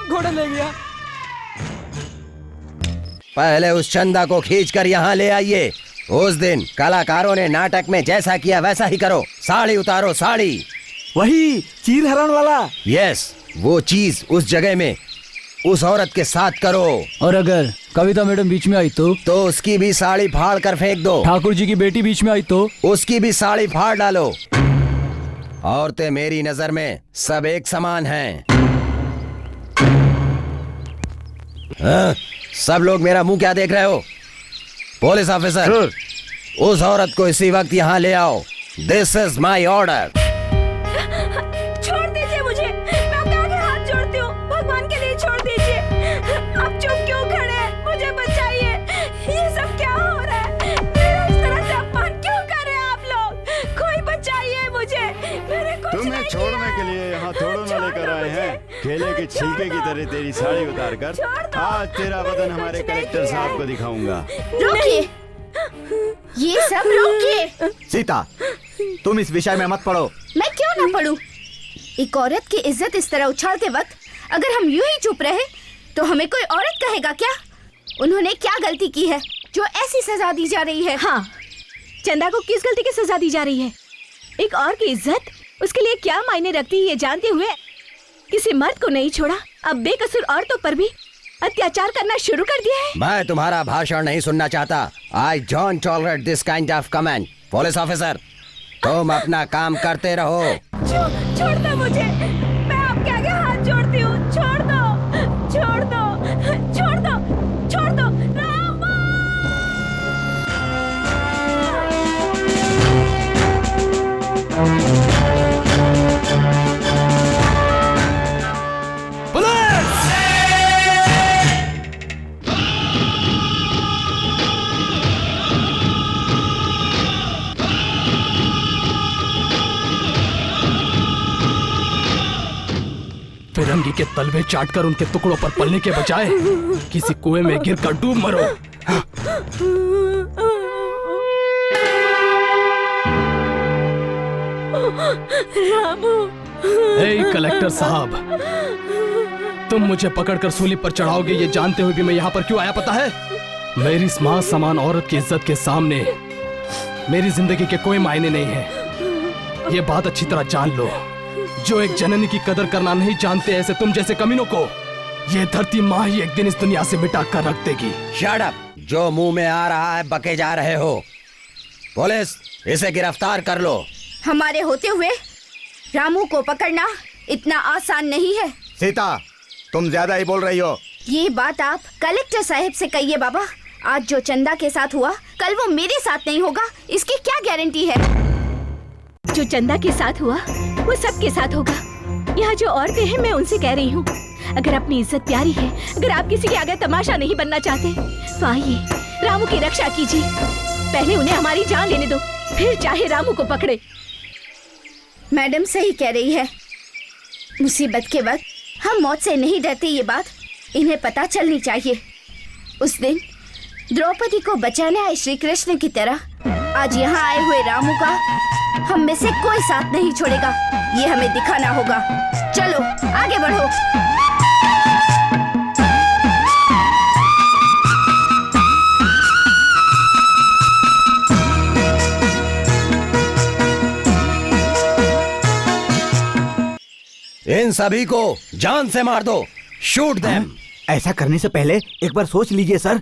घोड़ा ले गया। पहले उस चंदा को खींचकर यहाँ ले आइए। उस दिन कलाकारों ने नाटक में जैसा किया वैसा ही करो। साड़ी उतारो, साड़ी। वही चीर हरण वाला। यस, वो चीज उस जगह में उस औरत के साथ करो। और अगर कविता मैडम बीच में आई तो उसकी भी साड़ी फाड़ कर फेंक दो। ठाकुर जी की बेटी बीच में आई तो उसकी भी साड़ी फाड़ डालो। औरतें मेरी नजर में सब एक समान हैं। हाँ? सब लोग मेरा मुंह क्या देख रहे हो? पुलिस ऑफिसर, उस औरत को इसी वक्त यहाँ ले आओ। This is my order. छोड़ दीजिए मुझे, मैं आपके आगे हाथ जोड़ती हूँ, भगवान के लिए छोड़ दीजिए। आप चुप क्यों खड़े हैं? मुझे बचाइए। ये सब क्या हो रहा है? मेरा इस तरह से अपमान क्यों कर रहे हैं आप लोग? कोई बचाइए मुझे। मैंने कुछ तुम्हें नहीं छोड़ने किया। के लिए यहाँ थोड़ा ना लेकर आए हैं। केले के छिलके की तरह तेरी साड़ी उतार कर आज तेरा बदन हमारे कलेक्टर साहब को दिखाऊंगा। रोकिए, ये सब रोकिए। सीता, तुम इस विषय में मत पड़ो। मैं क्यों ना पढ़ूं? एक औरत की इज्जत इस तरह उछालते वक्त अगर हम यूं ही चुप रहे तो हमें कोई औरत कहेगा क्या? उन्होंने क्या गलती की है जो ऐसी सजा दी जा रही है? हाँ, चंदा को किस गलती की सजा दी जा रही है? एक और की इज्जत उसके लिए क्या मायने रखती है, ये जानते हुए किसी मर्द को नहीं छोड़ा, अब बेकसूर औरतों पर भी अत्याचार करना शुरू कर दिया है। मैं तुम्हारा भाषण नहीं सुनना चाहता। I don't tolerate this kind of comment. Police officer, तुम अपना काम करते रहो। छोड़ दो मुझे, मैं आपके आगे हाथ जोड़ती हूँ। छोड़ दो, छोड़ दो, छोड़ दो, छोड़ दो। रामा! फिरंगी के तलवे चाटकर उनके टुकड़ों पर पलने के बजाय किसी कुएं में गिरकर डूब मरो। रामू! ए कलेक्टर साहब, तुम मुझे पकड़कर सूली पर चढ़ाओगे ये जानते हुए भी मैं यहाँ पर क्यों आया पता है? मेरी इस मां समान औरत की इज्जत के सामने मेरी जिंदगी के कोई मायने नहीं है। ये बात अच्छी तरह जान लो। जो एक जननी की कदर करना नहीं जानते ऐसे तुम जैसे कमीनों को ये धरती माँ ही एक दिन इस दुनिया से मिटा कर रख देगी। Shut up! जो मुंह में आ रहा है बके जा रहे हो। पुलिस, इसे गिरफ्तार कर लो। हमारे होते हुए रामू को पकड़ना इतना आसान नहीं है। सीता, तुम ज्यादा ही बोल रही हो। ये बात आप कलेक्टर साहब से कहिए बाबा। आज जो चंदा के साथ हुआ, कल वो मेरे साथ नहीं होगा, इसकी क्या गारंटी है? जो चंदा के साथ हुआ वो सबके साथ होगा। यहाँ जो औरतें हैं, मैं उनसे कह रही हूँ, अगर अपनी इज्जत प्यारी है, अगर आप किसी के आगे तमाशा नहीं बनना चाहते, तो आइए रामू की रक्षा कीजिए। पहले उन्हें हमारी जान लेने दो, फिर चाहे रामू को पकड़े। मैडम सही कह रही है। मुसीबत के वक्त हम मौत से नहीं डरते, ये बात इन्हें पता चलनी चाहिए। उस दिन द्रौपदी को बचाने आए श्री कृष्ण की तरह आज यहाँ आए हुए रामू का हम में से कोई साथ नहीं छोड़ेगा। ये हमें दिखाना होगा। चलो आगे बढ़ो। इन सभी को जान से मार दो। Shoot them. ऐसा करने से पहले एक बार सोच लीजिए सर।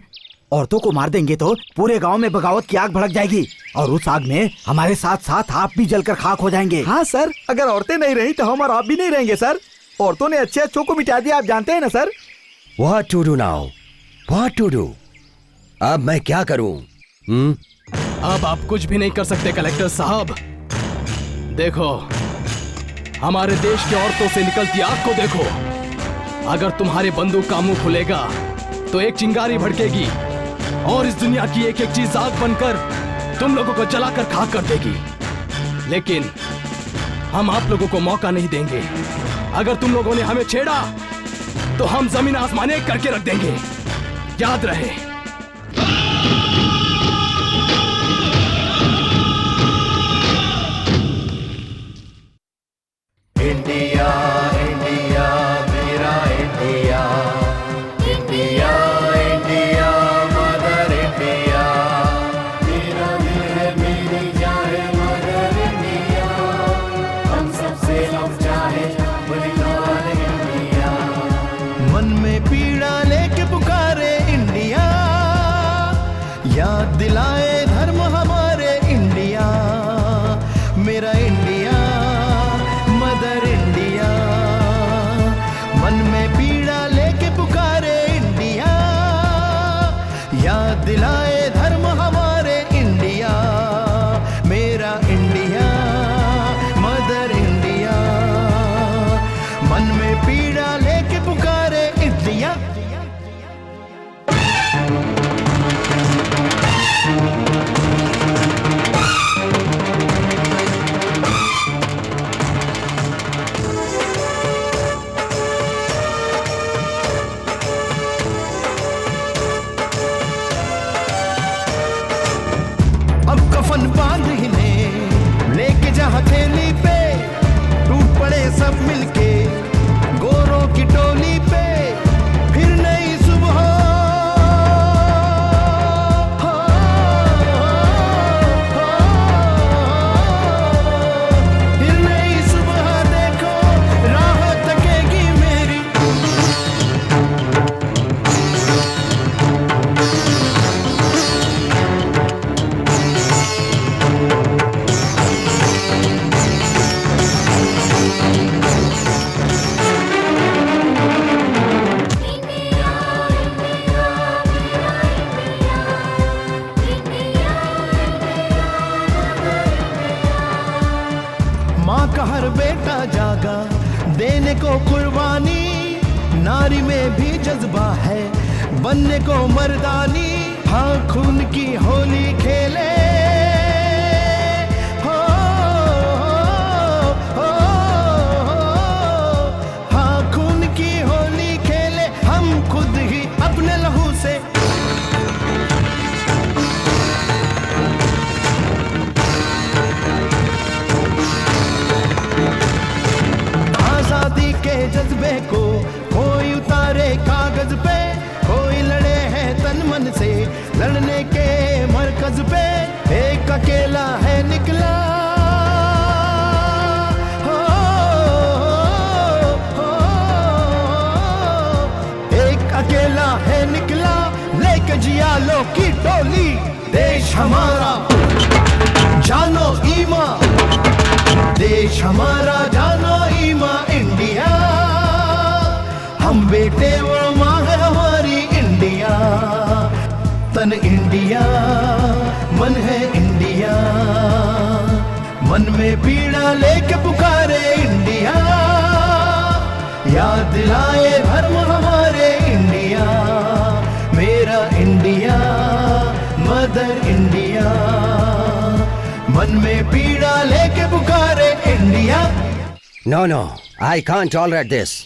औरतों को मार देंगे तो पूरे गांव में बगावत की आग भड़क जाएगी और उस आग में हमारे साथ साथ आप भी जलकर खाक हो जाएंगे। हाँ सर, अगर औरतें नहीं रही तो हम और आप भी नहीं रहेंगे सर। औरतों ने अच्छे अच्छों को मिटा दिया, आप जानते हैं ना sir. What to do now? What to do? अब मैं क्या करूं? अब आप कुछ भी नहीं कर सकते कलेक्टर साहब। देखो, हमारे देश की औरतों से निकलती आग को देखो। अगर तुम्हारे बंदूक का मुंह खुलेगा तो एक चिंगारी भड़केगी और इस दुनिया की एक एक चीज आग बनकर तुम लोगों को जलाकर खाक कर देगी। लेकिन हम आप लोगों को मौका नहीं देंगे। अगर तुम लोगों ने हमें छेड़ा तो हम जमीन आसमान एक करके रख देंगे। याद रहे। इंडिया इंडिया मेरा India, India India mother India, मेरा दिल है मेरी जान है मदर इंडिया, हम सबसे हम चाहे बलिदान इंडिया। मन में पीड़ा लेके पुकारे इंडिया, याद दिलाए धर्म हमारे इंडिया, मेरा इंडिया मदर इंडिया। मन में पीड़ा लेके पुकारे इंडिया, याद दिलाए धर्म हमारे इंडिया, मेरा इंडिया मदर इंडिया। मन में पीड़ा लेके पुकारे इंडिया। अब कफन बांध हिने लेके जा हथेली पे, टूट पड़े सब मिलके गोरों की टोली पे, फिर नई सुबह फिर नई सुबह देखो राह तकेगी मेरी। माँ का हर बेटा जागा देने को कुर्बानी, नारी में भी जज्बा है बनने को मर्दानी। हाँ खून की होली खेले हो, हो, हाँ खून की होली खेले हम खुद ही अपने लहू से। आजादी के जज्बे को कोई उतारे कागज पे, कोई लड़े है तन मन से लड़ने के मरकज पे, एक अकेला है निकला हो, लालों की टोली। देश हमारा जानो ईमा, देश हमारा जानो ईमा इंडिया। हम बेटे वो माँ है हमारी इंडिया। तन इंडिया मन है इंडिया, मन में पीड़ा लेके पुकारे इंडिया। याद दिलाए धर्म हमारे इंडिया, मेरा इंडिया मदर इंडिया। मन में पीड़ा लेके पुकारे India. No no, I can't tolerate this.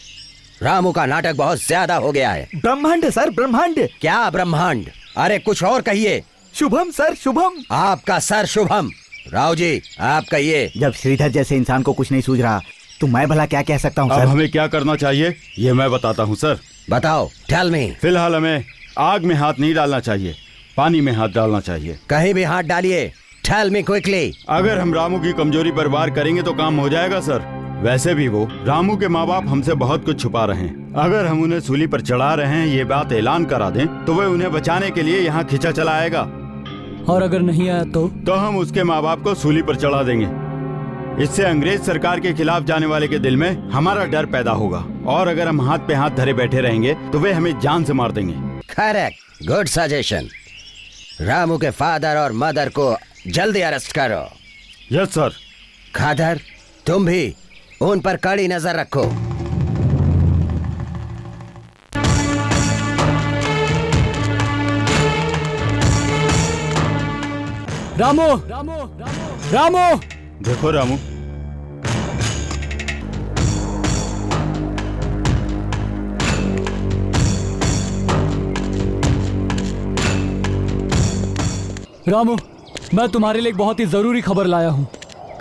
Ramu का नाटक बहुत ज्यादा हो गया है। ब्रह्मांड सर, ब्रह्मांड। क्या ब्रह्मांड? अरे कुछ और कहिए। शुभम सर, शुभम। आपका सर शुभम। राव जी आप कहिए। जब श्रीधर जैसे इंसान को कुछ नहीं सूझ रहा तो मैं भला क्या कह सकता हूँ अब सर? हमें क्या करना चाहिए ये मैं बताता हूँ सर। बताओ, टेल मी। फिलहाल हमें आग में हाथ नहीं डालना चाहिए, पानी में हाथ डालना चाहिए। कहीं भी हाथ डालिए। Tell me quickly. अगर हम रामू की कमजोरी पर वार करेंगे तो काम हो जाएगा सर। वैसे भी वो रामू के माँ बाप हमसे बहुत कुछ छुपा रहे हैं। अगर हम उन्हें सूली पर चढ़ा रहे हैं ये बात ऐलान करा दें तो वे उन्हें बचाने के लिए यहाँ खींचा चला आएगा। और अगर नहीं आया तो हम उसके माँ बाप को सूली पर चढ़ा देंगे। इससे अंग्रेज सरकार के खिलाफ जाने वाले के दिल में हमारा डर पैदा होगा, और अगर हम हाथ पे हाथ धरे बैठे रहेंगे तो वे हमें जान से मार देंगे। Correct, good suggestion. रामू के फादर और मदर को जल्दी अरेस्ट करो। Yes sir. खादर तुम भी उन पर कड़ी नजर रखो। रामू, रामू। देखो रामू, रामू, मैं तुम्हारे लिए एक बहुत ही जरूरी खबर लाया हूँ।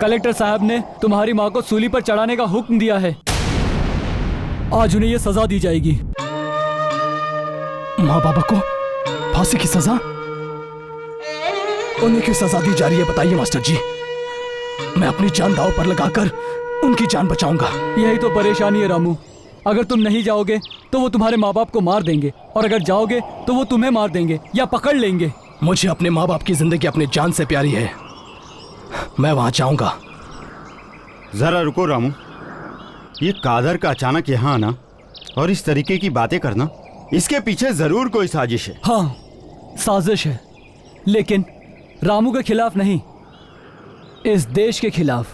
कलेक्टर साहब ने तुम्हारी माँ को सूली पर चढ़ाने का हुक्म दिया है। आज उन्हें ये सजा दी जाएगी। माँ बाबा को फांसी की सजा? उन्हें क्यों सजा दी जा रही है बताइए मास्टर जी। मैं अपनी जान दांव पर लगाकर उनकी जान बचाऊंगा। यही तो परेशानी है रामू। अगर तुम नहीं जाओगे तो वो तुम्हारे माँ बाप को मार देंगे, और अगर जाओगे तो वो तुम्हें मार देंगे या पकड़ लेंगे। मुझे अपने माँ बाप की जिंदगी अपनी जान से प्यारी है। मैं वहां जाऊंगा। जरा रुको रामू, ये कादर का अचानक यहाँ आना और इस तरीके की बातें करना, इसके पीछे जरूर कोई साजिश है। हाँ, साजिश है, लेकिन रामू के खिलाफ नहीं, इस देश के खिलाफ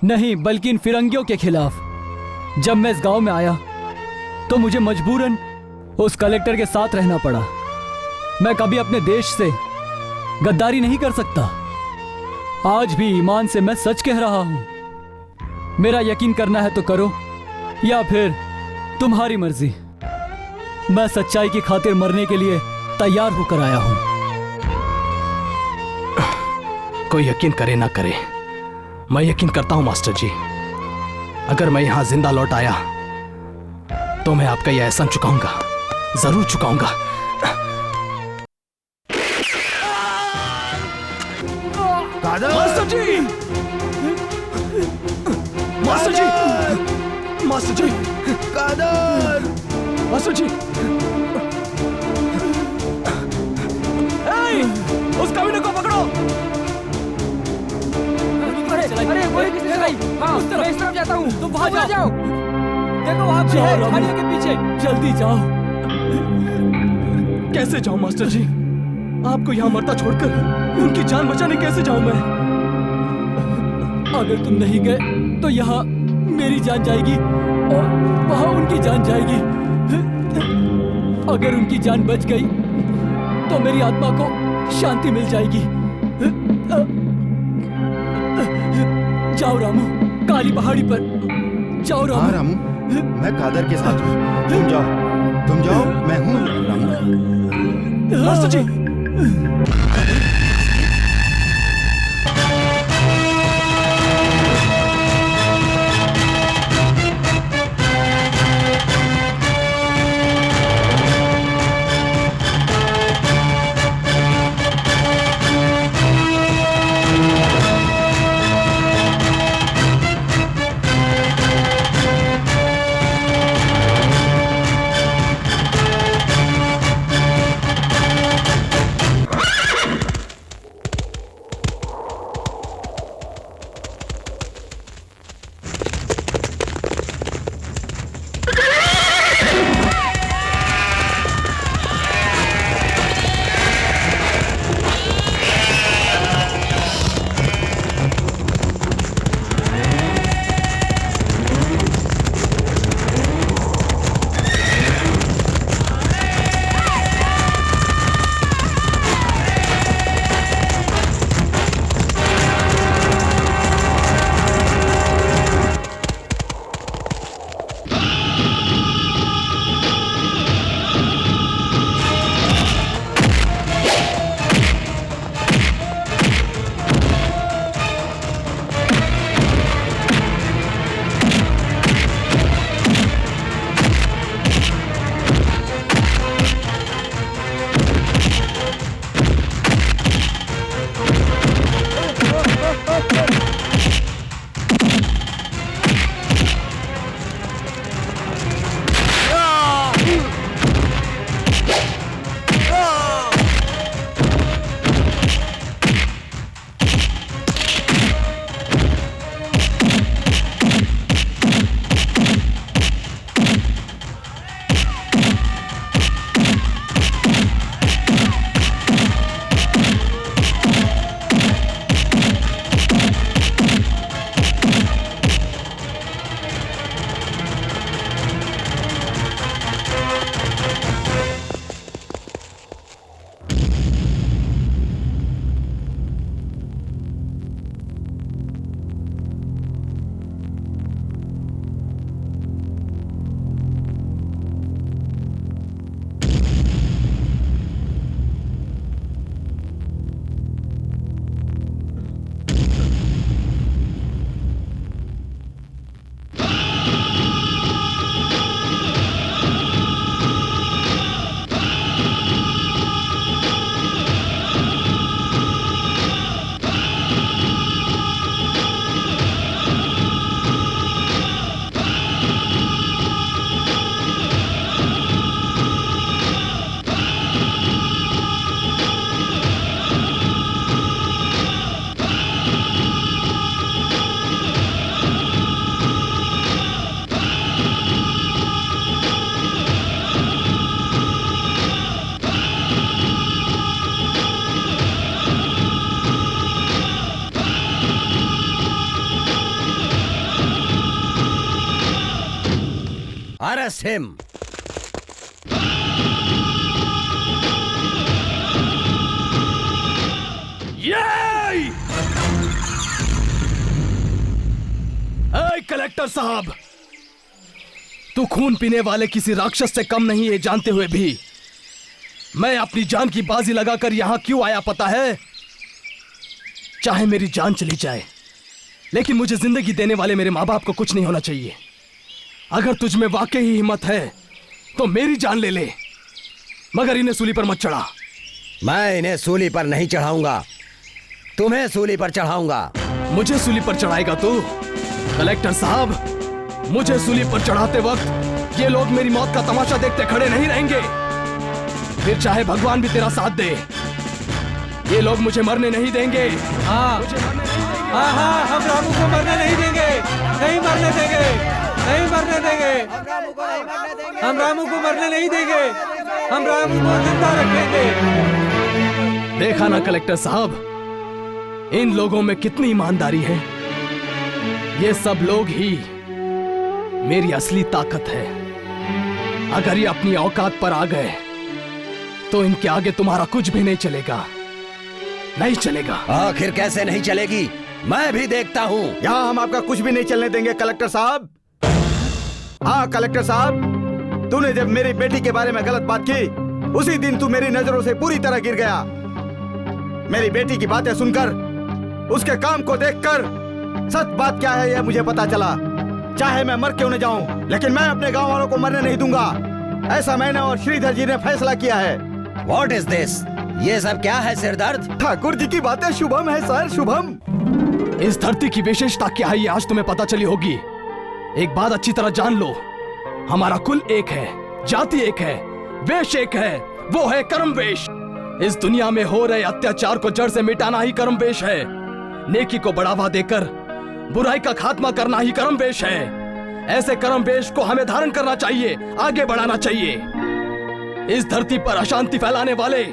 नहीं, बल्कि इन फिरंगियों के खिलाफ। जब मैं इस गांव में आया तो मुझे मजबूरन उस कलेक्टर के साथ रहना पड़ा। मैं कभी अपने देश से गद्दारी नहीं कर सकता। आज भी ईमान से मैं सच कह रहा हूं। मेरा यकीन करना है तो करो, या फिर तुम्हारी मर्जी। मैं सच्चाई की खातिर मरने के लिए तैयार होकर आया हूं। कोई यकीन करे ना करे, मैं यकीन करता हूं मास्टर जी। अगर मैं यहां जिंदा लौट आया तो मैं आपका यह एहसान चुकाऊंगा, जरूर चुकाऊंगा। मास्टर जी, मास्टर जी, मास्टर जी, कादर, मास्टर जी। उस कमीने को पकड़ो। अरे वो किसने लगाई? हाँ, मैं इस तरफ जाता हूँ, तुम वहां जाओ। देखो वहां पे है, झाड़ियों के पीछे। जल्दी जाओ। कैसे जाऊं मास्टर जी? आपको यहाँ मरता छोड़कर उनकी जान बचाने कैसे जाऊं मैं? अगर तुम नहीं गए तो यहाँ मेरी जान जाएगी और वहाँ उनकी जान जाएगी। अगर उनकी जान बच गई तो मेरी आत्मा को शांति मिल जाएगी। जाओ रामू, काली पहाड़ी पर जाओ रामू। हाँ रामू, मैं कादर के साथ हूँ। तुम जाओ, मैं हूँ रामू। मास्टर जी, Arrest him. ये कलेक्टर साहब, तू खून पीने वाले किसी राक्षस से कम नहीं है जानते हुए भी मैं अपनी जान की बाजी लगाकर यहां क्यों आया पता है? चाहे मेरी जान चली जाए लेकिन मुझे जिंदगी देने वाले मेरे माँ बाप को कुछ नहीं होना चाहिए। अगर तुझ में वाकई ही हिम्मत है तो मेरी जान ले ले, मगर इन्हें सूली पर मत चढ़ा। मैं इन्हें सूली पर नहीं चढ़ाऊंगा, तुम्हें सूली पर चढ़ाऊंगा। मुझे सूली पर चढ़ाएगा तू? कलेक्टर साहब, मुझे सूली पर चढ़ाते वक्त ये लोग मेरी मौत का तमाशा देखते खड़े नहीं रहेंगे, फिर चाहे भगवान भी तेरा साथ दे, ये लोग मुझे मरने नहीं देंगे। हाँ हाँ, हम रामू को मरने नहीं देंगे, नहीं मरने देंगे, नहीं मरने देंगे, हम रामू को मरने नहीं देंगे, हम रामू को जिंदा रखेंगे। देखा ना कलेक्टर साहब, इन लोगों में कितनी ईमानदारी है। ये सब लोग ही मेरी असली ताकत है। अगर ये अपनी औकात पर आ गए तो इनके आगे तुम्हारा कुछ भी नहीं चलेगा, नहीं चलेगा। आखिर कैसे नहीं चलेगी, मैं भी देखता हूँ। यहाँ हम आपका कुछ भी नहीं चलने देंगे कलेक्टर साहब। हाँ कलेक्टर साहब, तूने जब मेरी बेटी के बारे में गलत बात की उसी दिन तू मेरी नजरों से पूरी तरह गिर गया। मेरी बेटी की बातें सुनकर, उसके काम को देखकर सच बात क्या है यह मुझे पता चला। चाहे मैं मर क्यों न जाऊं, लेकिन मैं अपने गांव वालों को मरने नहीं दूंगा। ऐसा मैंने और श्रीधर जी ने फैसला किया है। What is this? ये सब क्या है सिरदर्द? ठाकुर जी की बातें शुभम है सर, शुभम। इस धरती की विशेषता क्या है ये आज तुम्हें पता चली होगी। एक बात अच्छी तरह जान लो, हमारा कुल एक है, जाति एक है, वेश एक है, वो है कर्म वेश। इस दुनिया में हो रहे अत्याचार को जड़ से मिटाना ही कर्म वेश है। नेकी को बढ़ावा देकर बुराई का खात्मा करना ही कर्म वेश है। ऐसे कर्म वेश को हमें धारण करना चाहिए, आगे बढ़ाना चाहिए। इस धरती पर अशांति फैलाने वाले,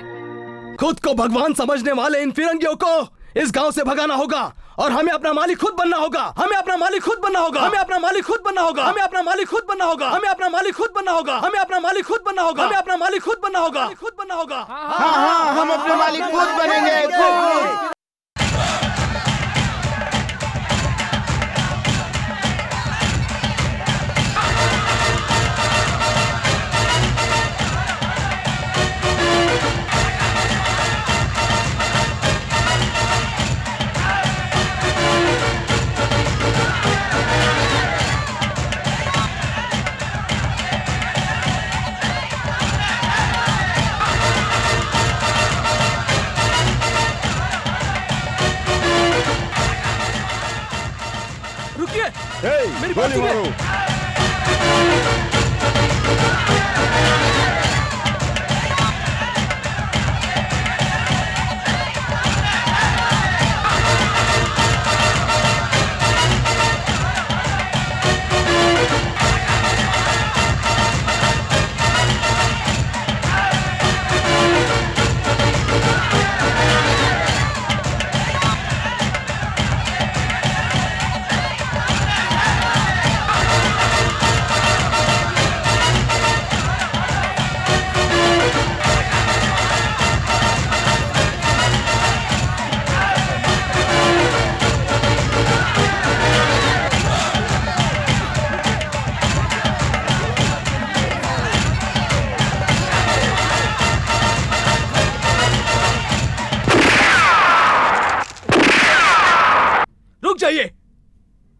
खुद को भगवान समझने वाले इन फिरंगियों को इस गांव से भगाना होगा और हमें अपना मालिक खुद बनना होगा। हमें अपना मालिक खुद बनना होगा, हमें अपना मालिक खुद बनना होगा, हमें अपना मालिक खुद बनना होगा, हमें अपना मालिक खुद बनना होगा, हमें अपना मालिक खुद बनना होगा, हमें अपना मालिक खुद बनना होगा, खुद बनना होगा। हाँ हाँ, हम अपने मालिक खुद बनेंगे, खुद। मेरी बात सुनिए।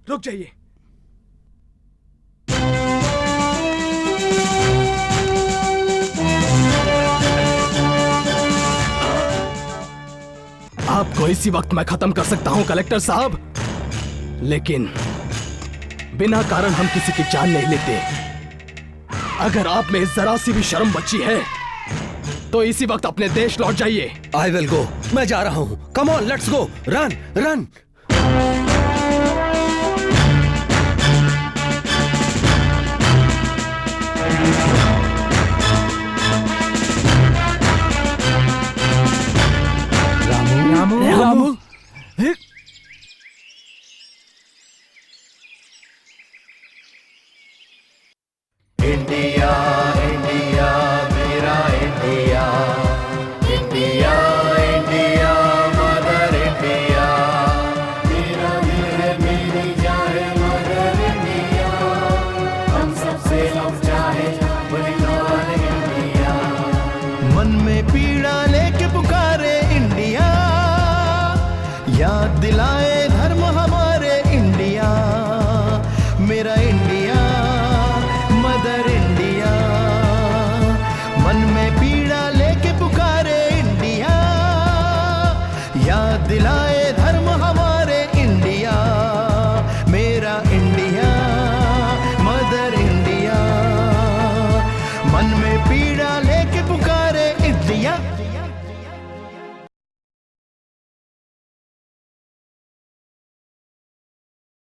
रुक जाइए। आपको इसी वक्त मैं खत्म कर सकता हूं कलेक्टर साहब, लेकिन बिना कारण हम किसी की जान नहीं लेते। अगर आप में जरा सी भी शर्म बची है तो इसी वक्त अपने देश लौट जाइए। आई विल गो, मैं जा रहा हूं। Come on, let's go, run run. Ramu, India India मेरा India India India mother India मेरा दिल है मेरी जान है मदर इंडिया हम सबसे हम चाहे बलिदान इंडिया मन में पीड़ा लेके पुकारे इंडिया याद दिलाए धर्म हमारे इंडिया मेरा इंडिया मदर इंडिया मन में पीड़ा लेके पुकारे इंडिया याद दिलाए धर्म हमारे इंडिया मेरा इंडिया मदर इंडिया मन में पीड़ा